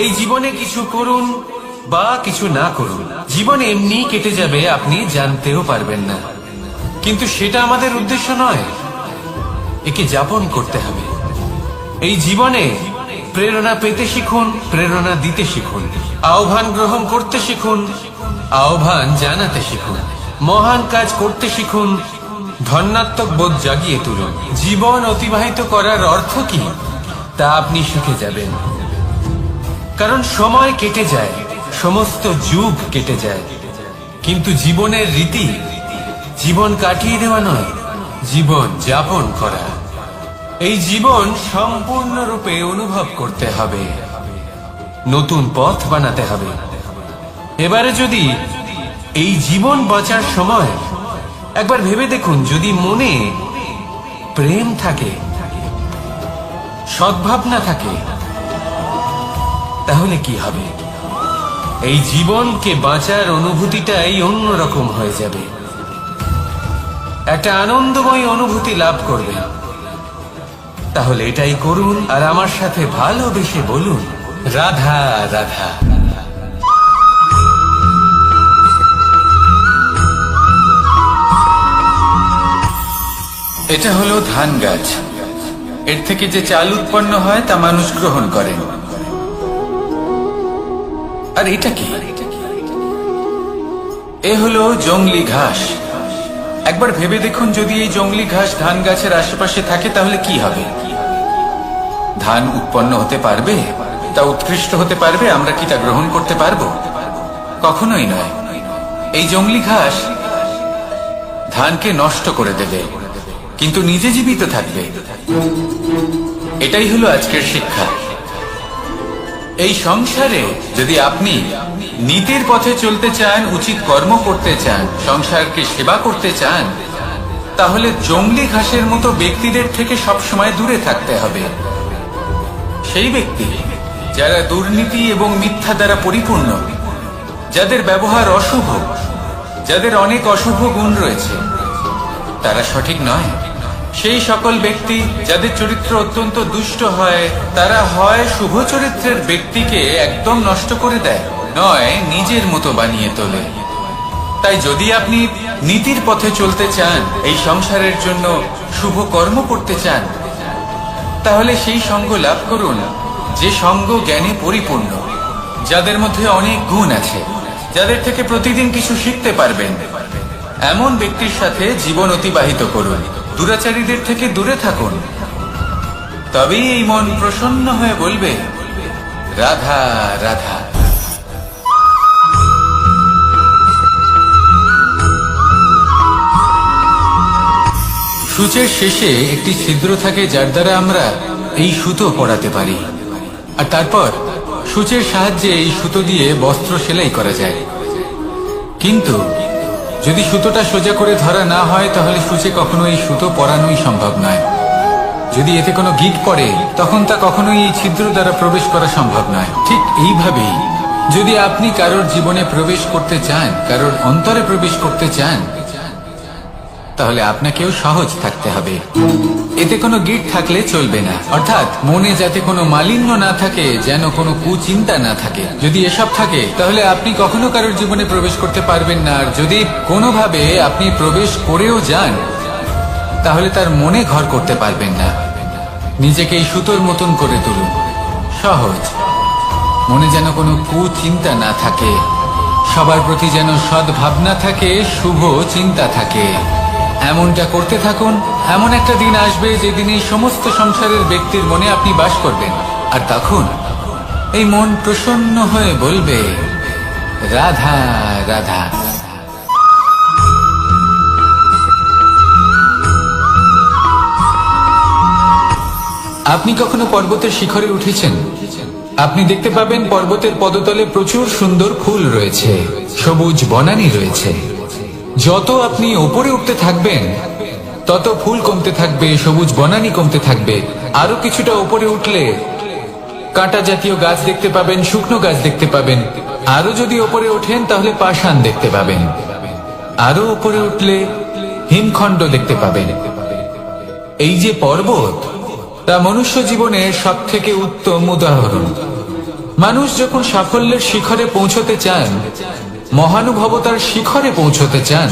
এই জীবনে কিছু করুন বা কিছু না করুন, জীবন এমনি কেটে যাবে, আপনি জানতেও পারবেন না। কিন্তু সেটা আমাদের উদ্দেশ্য নয়, একে যাপন করতে হবে। এই জীবনে প্রেরণা পেতে শিখুন, প্রেরণা দিতে শিখুন, আহ্বান গ্রহণ করতে শিখুন, আহ্বান জানাতে শিখুন, মহান কাজ করতে শিখুন, ধন্যাত্মক বোধ জাগিয়ে তুলুন। জীবন অতিবাহিত করার অর্থ কি তা আপনি শিখে যাবেন, কারণ সময় কেটে যায়, সমস্ত যুগ কেটে যায়, কিন্তু জীবনের রীতি জীবন কাটিয়ে দেওয়া নয়, জীবন যাপন করা। এই জীবন সম্পূর্ণরূপে অনুভব করতে হবে, নতুন পথ বানাতে হবে। এবারে যদি এই জীবন বাঁচার সময় একবার ভেবে দেখুন, যদি মনে প্রেম থাকে, সদ্ভাবনা থাকে, তাহলে কি হবে? এই জীবনকে বাঁচার অনুভূতিটাই অন্যরকম হয়ে যাবে, একটা আনন্দময় অনুভূতি লাভ করবে। তাহলে এটাই করুন, আর আমার সাথে ভালোবেসে বলুন, রাধা রাধা। এটা হলো ধান গাছ, এর থেকে যে চাল উৎপন্ন হয় তা মানুষ গ্রহণ করেন। আর এটা কি? এ হলো জংলি ঘাস। একবার ভেবে দেখুন, যদি এই জংলি ঘাস ধান গাছের আশেপাশে থাকে তাহলে কি হবে? ধান উৎপন্ন হতে পারবে? তা উৎকৃষ্ট হতে পারবে? আমরা কি তা গ্রহণ করতে পারবো? কখনোই নয়। এই জংলি ঘাস ধানকে নষ্ট করে দেবে, কিন্তু নিজে জীবিত থাকবে। এটাই হলো আজকের শিক্ষা। এই সংসারে যদি আপনি নীতির পথে চলতে চান, উচিত কর্ম করতে চান, সংসারকে সেবা করতে চান, তাহলে জংলি ঘাসের মতো ব্যক্তিদের থেকে সবসময় দূরে থাকতে হবে। সেই ব্যক্তি যারা দুর্নীতি এবং মিথ্যা দ্বারা পরিপূর্ণ, যাদের ব্যবহার অশুভ, যাদের অনেক অশুভ গুণ রয়েছে, তারা সঠিক নয়। সেই সকল ব্যক্তি যাদের চরিত্র অত্যন্ত দুষ্ট হয়, তারা হয় শুভ চরিত্রের ব্যক্তিকে একদম নষ্ট করে দেয়, নয় নিজের মতো বানিয়ে তোলে। তাই যদি আপনি নীতির পথে চলতে চান, এই সংসারের জন্য শুভ কর্ম করতে চান, তাহলে সেই সঙ্গ লাভ করুন যে সঙ্গ জ্ঞানে পরিপূর্ণ, যাদের মধ্যে অনেক গুণ আছে, যাদের থেকে প্রতিদিন কিছু শিখতে পারবেন। এমন ব্যক্তির সাথে জীবন অতিবাহিত করুন, দুরাচারীদের থেকে দূরে থাকুন। তবেই এই মন প্রসন্ন হয়ে বলবে, রাধা রাধা। সূচের শেষে একটি ছিদ্র থাকে, যার দ্বারা আমরা এই সুতো পরাতে পারি, আর তারপর সূচের সাহায্যে এই সুতো দিয়ে বস্ত্র সেলাই করা যায়। কিন্তু যদি সুতোটা সোজা করে ধরা না হয়, তাহলে সূচে কখনো এই সুতো পরানোই সম্ভব নয়। যদি এতে কোনো গিঁট পড়ে, তখন তা কখনোই এই ছিদ্র দ্বারা প্রবেশ করা সম্ভব নয়। ঠিক এইভাবেই যদি আপনি কারোর জীবনে প্রবেশ করতে চান, কারোর অন্তরে প্রবেশ করতে চান, তাহলে আপনাকেও সহজ থাকতে হবে। এতে কোনো গিট থাকলে চলবে না, অর্থাৎ মনে যাতে কোনো মালিন্য না থাকে, যেন কোনো কুচিন্তা না থাকে। যদি এসব থাকে, তাহলে আপনি কখনো কারোর জীবনে প্রবেশ করতে পারবেন না। আর যদি কোনোভাবে আপনি প্রবেশ করেও যান, তাহলে তার মনে ঘর করতে পারবেন না। নিজেকে এই সুতোর মতন করে তুলুন, সহজ। মনে যেন কোনো কুচিন্তা না থাকে, সবার প্রতি যেন সদ্ভাবনা থাকে, শুভ চিন্তা থাকে। এমনটা করতে থাকুন। এমন একটা দিন আসবে যেদিন এই সমস্ত সংসারের ব্যক্তির মনে আপনি বাস করবেন, আর তখন এই মন প্রসন্ন হয়ে বলবে, রাধা রাধা। আপনি কখনো পর্বতের শিখরে উঠেছেন? আপনি দেখতে পাবেন পর্বতের পদতলে প্রচুর সুন্দর ফুল রয়েছে, সবুজ বনানী রয়েছে। যত আপনি ওপরে উঠতে থাকবেন, তত ফুল কমতে থাকবে, সবুজ বনানী কমতে থাকবে। আরো কিছুটা ওপরে উঠলে কাঁটা জাতীয় গাছ দেখতে পাবেন, শুকনো গাছ দেখতে পাবেন। আরো যদি ওপরে ওঠেন, তাহলে পাষাণ দেখতে পাবেন। আরো ওপরে উঠলে হিমখণ্ড দেখতে পাবেন। এই যে পর্বত, তা মনুষ্য জীবনের সব থেকে উত্তম উদাহরণ। মানুষ যখন সাফল্যের শিখরে পৌঁছতে চান, মহানুভবতার শিখরে পৌঁছতে চান,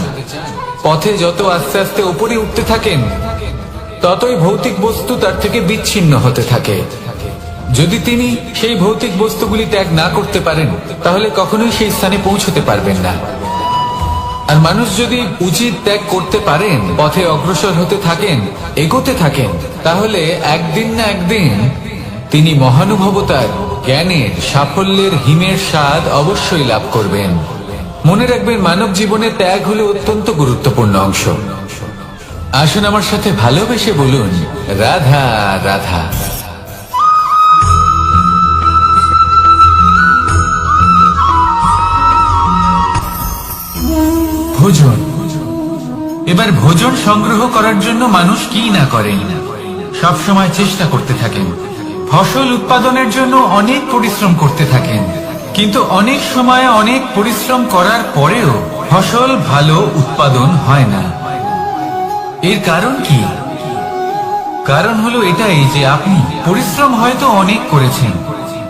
পথে যত আস্তে আস্তে উপরে উঠতে থাকেন, ততই ভৌতিক বস্তু তার থেকে বিচ্ছিন্ন হতে থাকে। যদি তিনি সেই ভৌতিক বস্তুগুলি ত্যাগ না করতে পারেন, তাহলে কখনোই সেই স্থানে পৌঁছতে পারবেন না। আর মানুষ যদি উচিত ত্যাগ করতে পারেন, পথে অগ্রসর হতে থাকেন, এগোতে থাকেন, তাহলে একদিন না একদিন তিনি মহানুভবতার, জ্ঞানের, সাফল্যের হিমের স্বাদ অবশ্যই লাভ করবেন। মনে রাখবেন, মানব জীবনে ত্যাগ হলো অত্যন্ত গুরুত্বপূর্ণ অংশ। আসুন আমার সাথে ভালোবেসে বলুন, রাধা রাধা। ভোজন। এবার ভোজন সংগ্রহ করার জন্য মানুষ কি না করেন, সব সময় চেষ্টা করতে থাকেন। ফসল উৎপাদনের জন্য অনেক পরিশ্রম করতে থাকেন, কিন্তু অনেক সময় অনেক পরিশ্রম করার পরেও ফসল ভালো উৎপাদন হয় না। এর কারণ কি? কারণ হলো এটাই যে আপনি পরিশ্রম হয়তো অনেক করেছেন,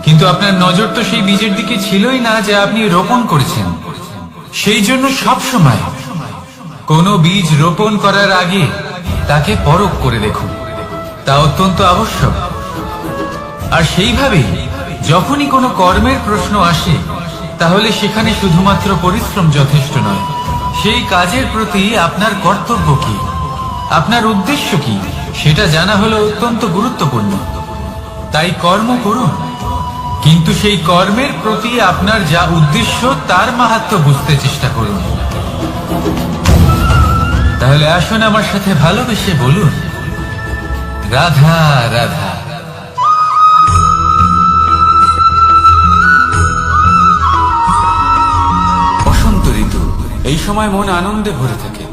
কিন্তু আপনার নজর তো সেই বীজের দিকে ছিলই না যে আপনি রোপণ করেছেন। সেই জন্য সব সময় কোনো বীজ রোপণ করার আগে তাকে পরখ করে দেখুন, তা অত্যন্ত আবশ্যক। আর সেইভাবেই যখনই কোনো কর্মের প্রশ্ন আসে, তাহলে সেখানে শুধুমাত্র পরিশ্রম যথেষ্ট নয়। সেই কাজের প্রতি আপনার কর্তব্য কি, আপনার উদ্দেশ্য কি, সেটা জানা হলো অত্যন্ত গুরুত্বপূর্ণ। তাই কর্ম করুন, কিন্তু সেই কর্মের প্রতি আপনার যা উদ্দেশ্য তার মাহাত্ম্য বুঝতে চেষ্টা করুন। তাহলে আসুন আমার সাথে ভালোবেসে বলুন, রাধা রাধা। বসন্ত ঋতু, এই সময় মন আনন্দে ভরে থাকে।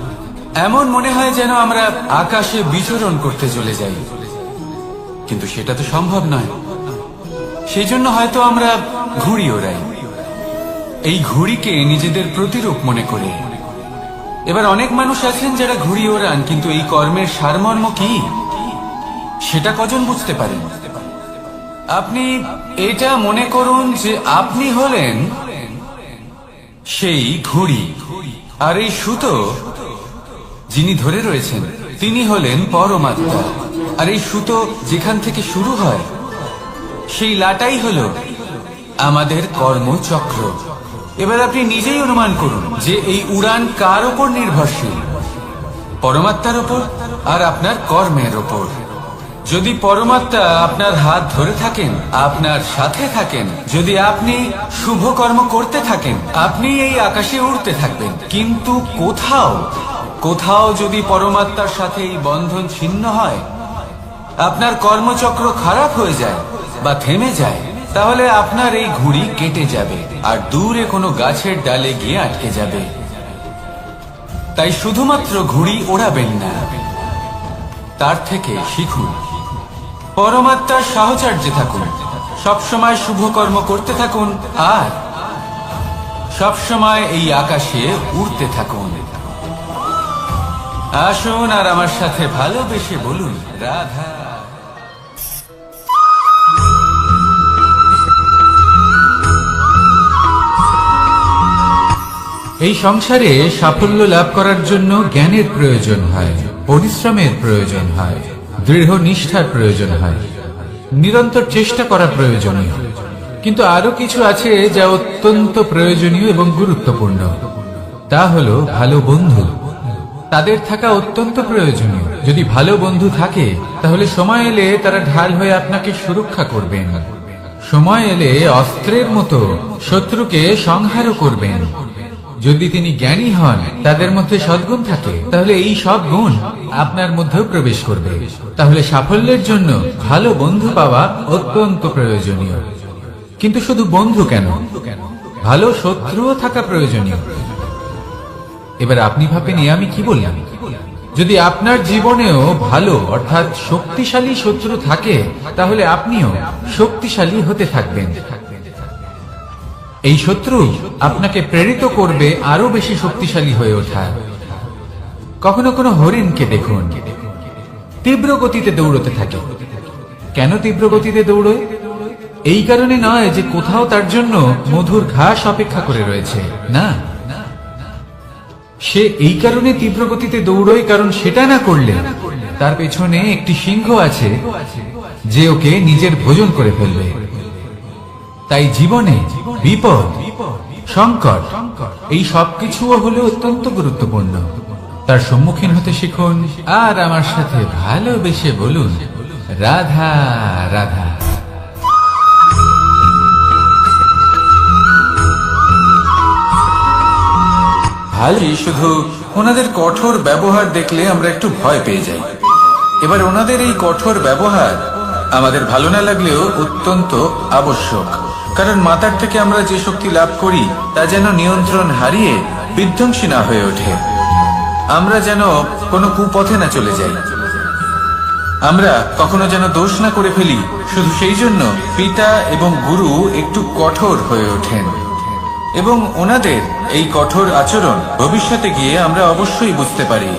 এমন মনে হয় যেন আমরা আকাশে বিচরণ করতে চলে যাই, কিন্তু সেটা তো সম্ভব নয়। সেই জন্য হয়তো আমরা ঘুড়ি ওড়াই, এই ঘুড়িকে নিজেদের প্রতিরূপ মনে করে। এবার অনেক মানুষ আছেন যারা ঘুড়ি ওড়ান, কিন্তু এই কর্মের সারমর্ম কি সেটা কজন বুঝতে পারেন? আপনি এটা মনে করুন যে আপনি হলেন সেই ঘুড়ি, আর এই সুতো যিনি ধরে রয়েছেন তিনি হলেন পরমাত্মা। আর এই সুতো যেখান থেকে শুরু হয় সেই লাটাই হলো আমাদের কর্মচক্র। এবার আপনি নিজেই অনুমান করুন যে এই উড়ান কার ওপর নির্ভরশীল, পরমাত্মার ওপর আর আপনার কর্মের ওপর। যদি পরমাত্মা আপনার হাত ধরে থাকেন, আপনার সাথে থাকেন, যদি আপনি শুভ কর্ম করতে থাকেন, আপনি এই আকাশে উড়তে থাকবেন। কিন্তু কোথাও কোথাও যদি পরমাত্মার সাথে এই বন্ধন ছিন্ন হয়, আপনার কর্মচক্র খারাপ হয়ে যায় বা থেমে যায়, তাহলে আপনার এই ঘুড়ি কেটে যাবে আর দূরে কোনো গাছের ডালে গিয়ে আটকে যাবে। তাই শুধুমাত্র ঘুড়ি ওড়াবেন না, তার থেকে শিখুন, পরমাত্মার সাহচর্যে থাকুন, সবসময় শুভ কর্ম করতে থাকুন আর সবসময় এই আকাশে উড়তে থাকুন। আসুন আর আমার সাথে ভালোবেসে বলুন, রাধা। এই সংসারে সাফল্য লাভ করার জন্য জ্ঞানের প্রয়োজন হয়, পরিশ্রমের প্রয়োজন হয়, দৃঢ় নিষ্ঠার প্রয়োজন হয়, নিরন্তর চেষ্টা করা প্রয়োজনীয়। কিন্তু আরো কিছু আছে যা অত্যন্ত প্রয়োজনীয় এবং গুরুত্বপূর্ণ। তা হলো ভালো বন্ধু। তাদের থাকা অত্যন্ত প্রয়োজনীয়। যদি ভালো বন্ধু থাকে তাহলে সময় এলে তারা ঢাল হয়ে আপনাকে সুরক্ষা করবেন। সময় এলে অস্ত্রের মতো শত্রুকে সংহারও করবেন। যদি তিনি জ্ঞানী হন, তাদের মধ্যে সদ্গুণ থাকে, তাহলে এই সব গুণ আপনার মধ্যেও প্রবেশ করবে। তাহলে সাফল্যের জন্য ভালো বন্ধু পাওয়া অত্যন্ত প্রয়োজনীয়। কিন্তু শুধু বন্ধু কেন, ভালো শত্রুও থাকা প্রয়োজনীয়। এবার আপনি ভাবেন আমি কি বললাম? যদি আপনার জীবনেও ভালো অর্থাৎ শক্তিশালী শত্রু থাকে, তাহলে আপনিও শক্তিশালী হতে থাকবেন। এই শত্রু আপনাকে প্রেরিত করবে আরো বেশি শক্তিশালী হয়ে ওঠা। কখনো কোনো হরিণকে দেখুন, তীব্র গতিতে দৌড়তে থাকে। কেন তীব্র গতিতে দৌড়য়? এই কারণে নয় যে কোথাও তার জন্য মধুর ঘাস অপেক্ষা করে রয়েছে, না। সে এই কারণে তীব্র গতিতে দৌড়য় কারণ সেটা না করলে তার পেছনে একটি সিংহ আছে যে ওকে নিজের ভোজন করে ফেলবে। তাই জীবনে বিপদ, সংকট, এই সবকিছুও হলো অত্যন্ত গুরুত্বপূর্ণ। তার সম্মুখীন হতে শিখুন আর আমার সাথে ভালোবেসে বলুন, রাধা রাধা। ভালোই, শুধু ওনাদের কঠোর ব্যবহার দেখলে আমরা একটু ভয় পেয়ে যাই। এবার ওনাদের এই কঠোর ব্যবহার আমাদের ভালো না লাগলেও অত্যন্ত আবশ্যক, কারণ মাতার থেকে আমরা যে শক্তি লাভ করি তা যেন নিয়ন্ত্রণ হারিয়ে বিধ্বংসী না হয়ে ওঠে। আমরা যেন কোনো কুপথে না চলে যাই, আমরা কখনো যেন দোষ না করে ফেলি। শুধু সেই জন্য পিতা এবং গুরু একটু কঠোর হয়ে ওঠেন, এবং ওনাদের এই কঠোর আচরণ ভবিষ্যতে গিয়ে আমরা অবশ্যই বুঝতে পারি।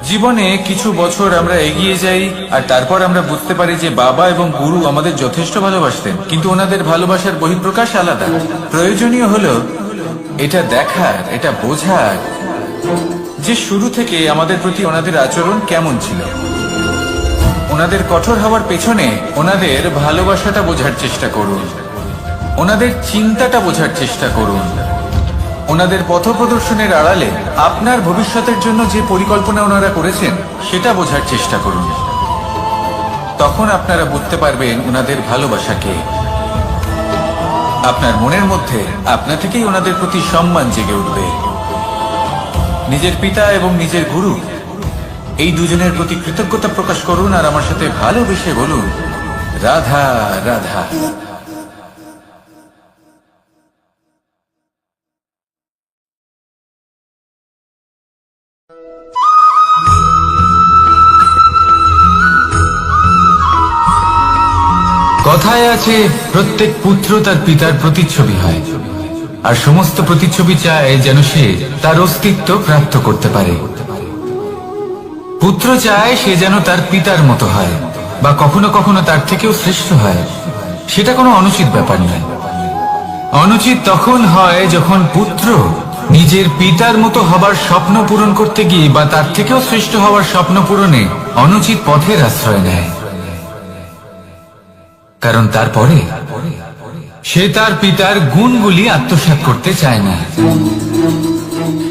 জীবনে কিছু বছর আমরা এগিয়ে যাই আর তারপর আমরা বুঝতে পারি যে বাবা এবং গুরু আমাদের যথেষ্ট ভালোবাসতেন, কিন্তু ওনাদের ভালোবাসার বহিঃপ্রকাশ আলাদা। প্রয়োজনীয় হলো এটা দেখার, এটা বোঝার যে শুরু থেকে আমাদের প্রতি ওনাদের আচরণ কেমন ছিল। ওনাদের কঠোর হওয়ার পেছনে ওনাদের ভালোবাসাটা বোঝার চেষ্টা করুন, ওনাদের চিন্তাটা বোঝার চেষ্টা করুন, ওনাদের পথপ্রদর্শনের আড়ালে আপনার ভবিষ্যতের জন্য যে পরিকল্পনা ওনারা করেছেন সেটা বোঝার চেষ্টা করুন। তখন আপনারা বুঝতে পারবেন ওনাদের ভালোবাসাকে। আপনার মনের মধ্যে আপনা থেকেই ওনাদের প্রতি সম্মান জেগে উঠবে। নিজের পিতা এবং নিজের গুরু এই দুজনের প্রতি কৃতজ্ঞতা প্রকাশ করুন আর আমার সাথে ভালোবেসে বলুন, রাধা রাধা। কথায় আছে, প্রত্যেক পুত্র তার পিতার প্রতিচ্ছবি হয়, আর সমস্ত প্রতিচ্ছবি চায় যেন সে তার অস্তিত্ব প্রাপ্ত করতে পারে। পুত্র চায় সে যেন তার পিতার মতো হয়, বা কখনো কখনো তার থেকেও শ্রেষ্ঠ হয়। সেটা কোনো অনুচিত ব্যাপার নয়। অনুচিত তখন হয় যখন পুত্র নিজের পিতার মতো হবার স্বপ্ন পূরণ করতে গিয়ে বা তার থেকেও শ্রেষ্ঠ হওয়ার স্বপ্ন পূরণে অনুচিত পথের আশ্রয় নেয়। কারণ তারপরে সে তার পিতার গুণগুলি আত্মসাৎ করতে চায় না।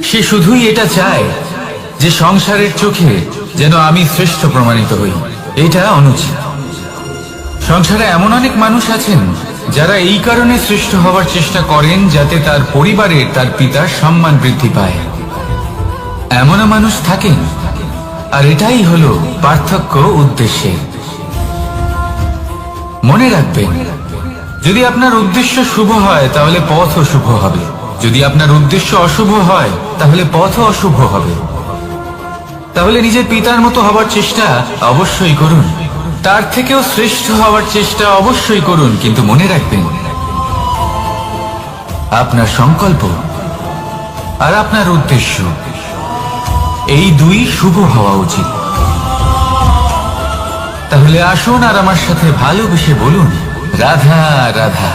সে শুধুই এটা চায় যে সংসারের চোখে যেন আমি শ্রেষ্ঠ প্রমাণিত হই। এটা অনুচিত। সংসারে এমন অনেক মানুষ আছেন যারা এই কারণে শ্রেষ্ঠ হওয়ার চেষ্টা করেন যাতে তার পরিবারে তার পিতার সম্মান বৃদ্ধি পায়। এমনও মানুষ থাকেন, আর এটাই হলো পার্থক্য উদ্দেশ্যে। মনে রাখবেন, যদি আপনার উদ্দেশ্য শুভ হয় তাহলে পথও শুভ হবে, যদি আপনার উদ্দেশ্য অশুভ হয় তাহলে পথও অশুভ হবে। তাহলে নিজের পিতার মতো হবার চেষ্টা অবশ্যই করুন, তার থেকেও শ্রেষ্ঠ হওয়ার চেষ্টা অবশ্যই করুন, কিন্তু মনে রাখবেন আপনার সংকল্প আর আপনার উদ্দেশ্য এই দুই শুভ হওয়া উচিত। তাহলে আসুন আর আমার সাথে ভালোবেসে বলুন, রাধা রাধা।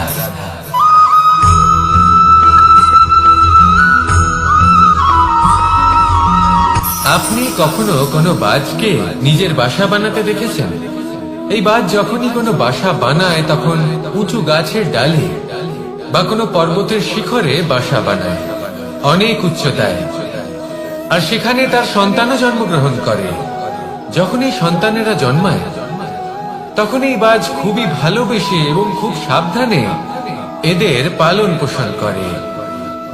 আপনি কখনো কোনো বাজকে নিজের বাসা বানাতে দেখেছেন? এই বাজ যখনই কোনো বাসা বানায় তখন উঁচু গাছের ডালে বা কোনো পর্বতের শিখরে বাসা বানায়, অনেক উচ্চতায়, আর সেখানে তার সন্তানও জন্মগ্রহণ করে। যখন এই সন্তানেরা জন্মায় তখন এই বাজ খুবই ভালোবেসে এবং খুব সাবধানে এদের পালন পোষণ করে।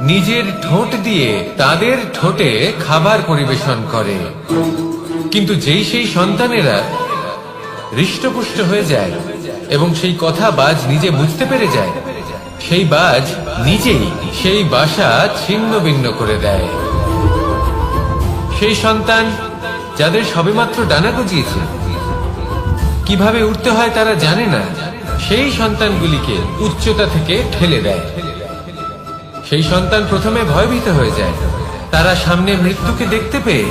নিজের ঠোঁট দিয়ে তাদের ঠোঁটে খাবার পরিবেশন করে। কিন্তু যেই সেই সন্তানেরা হৃষ্টপুষ্ট হয়ে যায় এবং সেই কথা বাজ নিজে বুঝতে পেরে যায়, সেই বাজ নিজেই সেই বাসা ছিন্ন ভিন্ন করে দেয়। সেই সন্তান যাদের সবেমাত্র ডানা গজিয়েছে, কিভাবে উঠতে হয় তারা জানে না, সেই সন্তানগুলিকে উচ্চতা থেকে ঠেলে দেয়। সেই সন্তান প্রথমে ভয়ভীত হয়ে যায়। তারা সামনে মৃত্যুকে দেখতে পেয়ে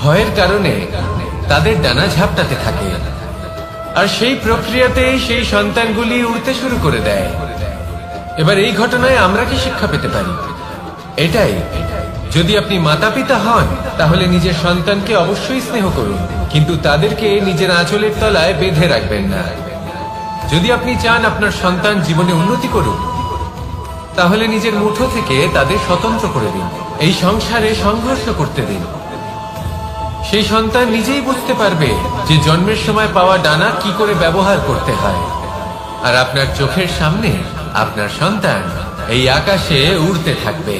ভয়ের কারণে তাদের ডানা ঝাপটাতে থাকে, আর সেই প্রক্রিয়াতেই সেই সন্তানগুলি উড়তে শুরু করে দেয়। এবার এই ঘটনায় আমরা কি শিক্ষা পেতে পারি? এটাই, যদি আপনি মাতা পিতা হন তাহলে নিজের সন্তানকে অবশ্যই স্নেহ করুন, কিন্তু তাদেরকে নিজের আঁচলের তলায় বেঁধে রাখবেন না। যদি আপনি চান আপনার সন্তান জীবনে উন্নতি করুক, তাহলে নিজের মুঠো থেকে তাদের স্বতন্ত্র করে দিন। এই সংসারে সংঘর্ষ করতে দিন। সেই সন্তান নিজেই বুঝতে পারবে যে জন্মের সময় পাওয়া ডানা কি করে ব্যবহার করতে হয়। আর আপনার চোখের সামনে আপনার সন্তান এই আকাশে উড়তে থাকবে।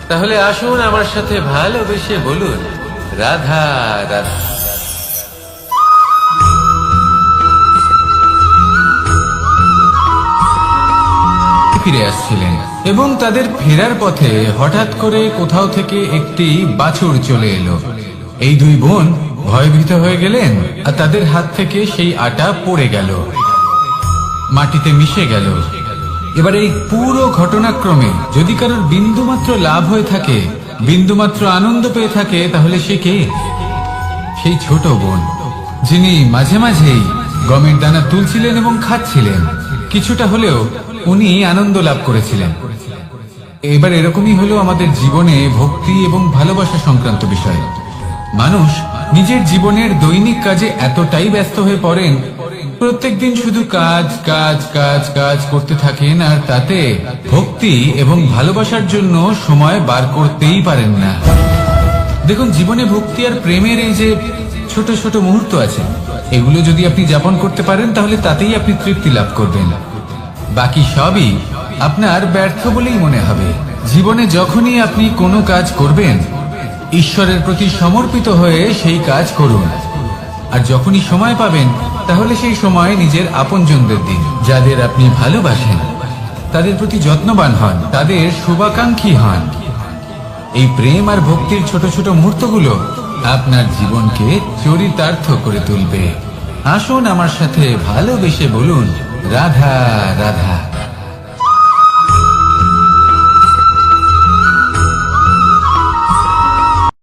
তাহলে আসুন আমার সাথে ভালোবেসে বলুন, রাধা রাধা। ফিরে আসছিলেন এবং তাদের ফেরার পথে হঠাৎ করে কোথাও থেকে একটি বাছুর চলে এলো। এই দুই বোন ভয়ভীত হয়ে গেলেন, আর তাদের হাত থেকে সেই আটা পড়ে গেল, মাটিতে মিশে গেল। এবার এই পুরো ঘটনাক্রমে যদি কারোর বিন্দুমাত্র লাভ হয়ে থাকে, বিন্দুমাত্র আনন্দ পেয়ে থাকে, তাহলে সে কে? সেই ছোট বোন, যিনি মাঝে মাঝেই গমের দানা তুলছিলেন এবং খাচ্ছিলেন। কিছুটা হলেও উনি আনন্দ লাভ করেছিলেন। এবার এরকমই হলো আমাদের জীবনে ভক্তি এবং ভালোবাসা সংক্রান্ত বিষয়। মানুষ নিজের জীবনের দৈনিক কাজে এতটাই ব্যস্ত হয়ে পড়েন, প্রত্যেকদিন শুধু কাজ কাজ কাজ কাজ করতে থাকেন, আর তাতে ভক্তি এবং ভালোবাসার জন্য সময় বার করতেই পারেন না। দেখুন, জীবনে ভক্তি আর প্রেমের এই যে ছোট ছোট মুহূর্ত আছে, এগুলো যদি আপনি যাপন করতে পারেন তাহলে তাতেই আপনি তৃপ্তি লাভ করবেন। বাকি সবই আপনার ব্যর্থ বলেই মনে হবে। জীবনে যখনই আপনি কোনো কাজ করবেন, ঈশ্বরের প্রতি সমর্পিত হয়ে সেই কাজ করুন। আর যখনই সময় পাবেন, তাহলে সেই সময় নিজের আপনজনদের দিন। যাদের আপনি ভালোবাসেন তাদের প্রতি যত্নবান হন, তাদের শুভাকাঙ্ক্ষী হন। এই প্রেম আর ভক্তির ছোট ছোট মুহূর্তগুলো আপনার জীবনকে চরিতার্থ করে তুলবে। আসুন আমার সাথে ভালোবেসে বলুন, রাধা রাধা।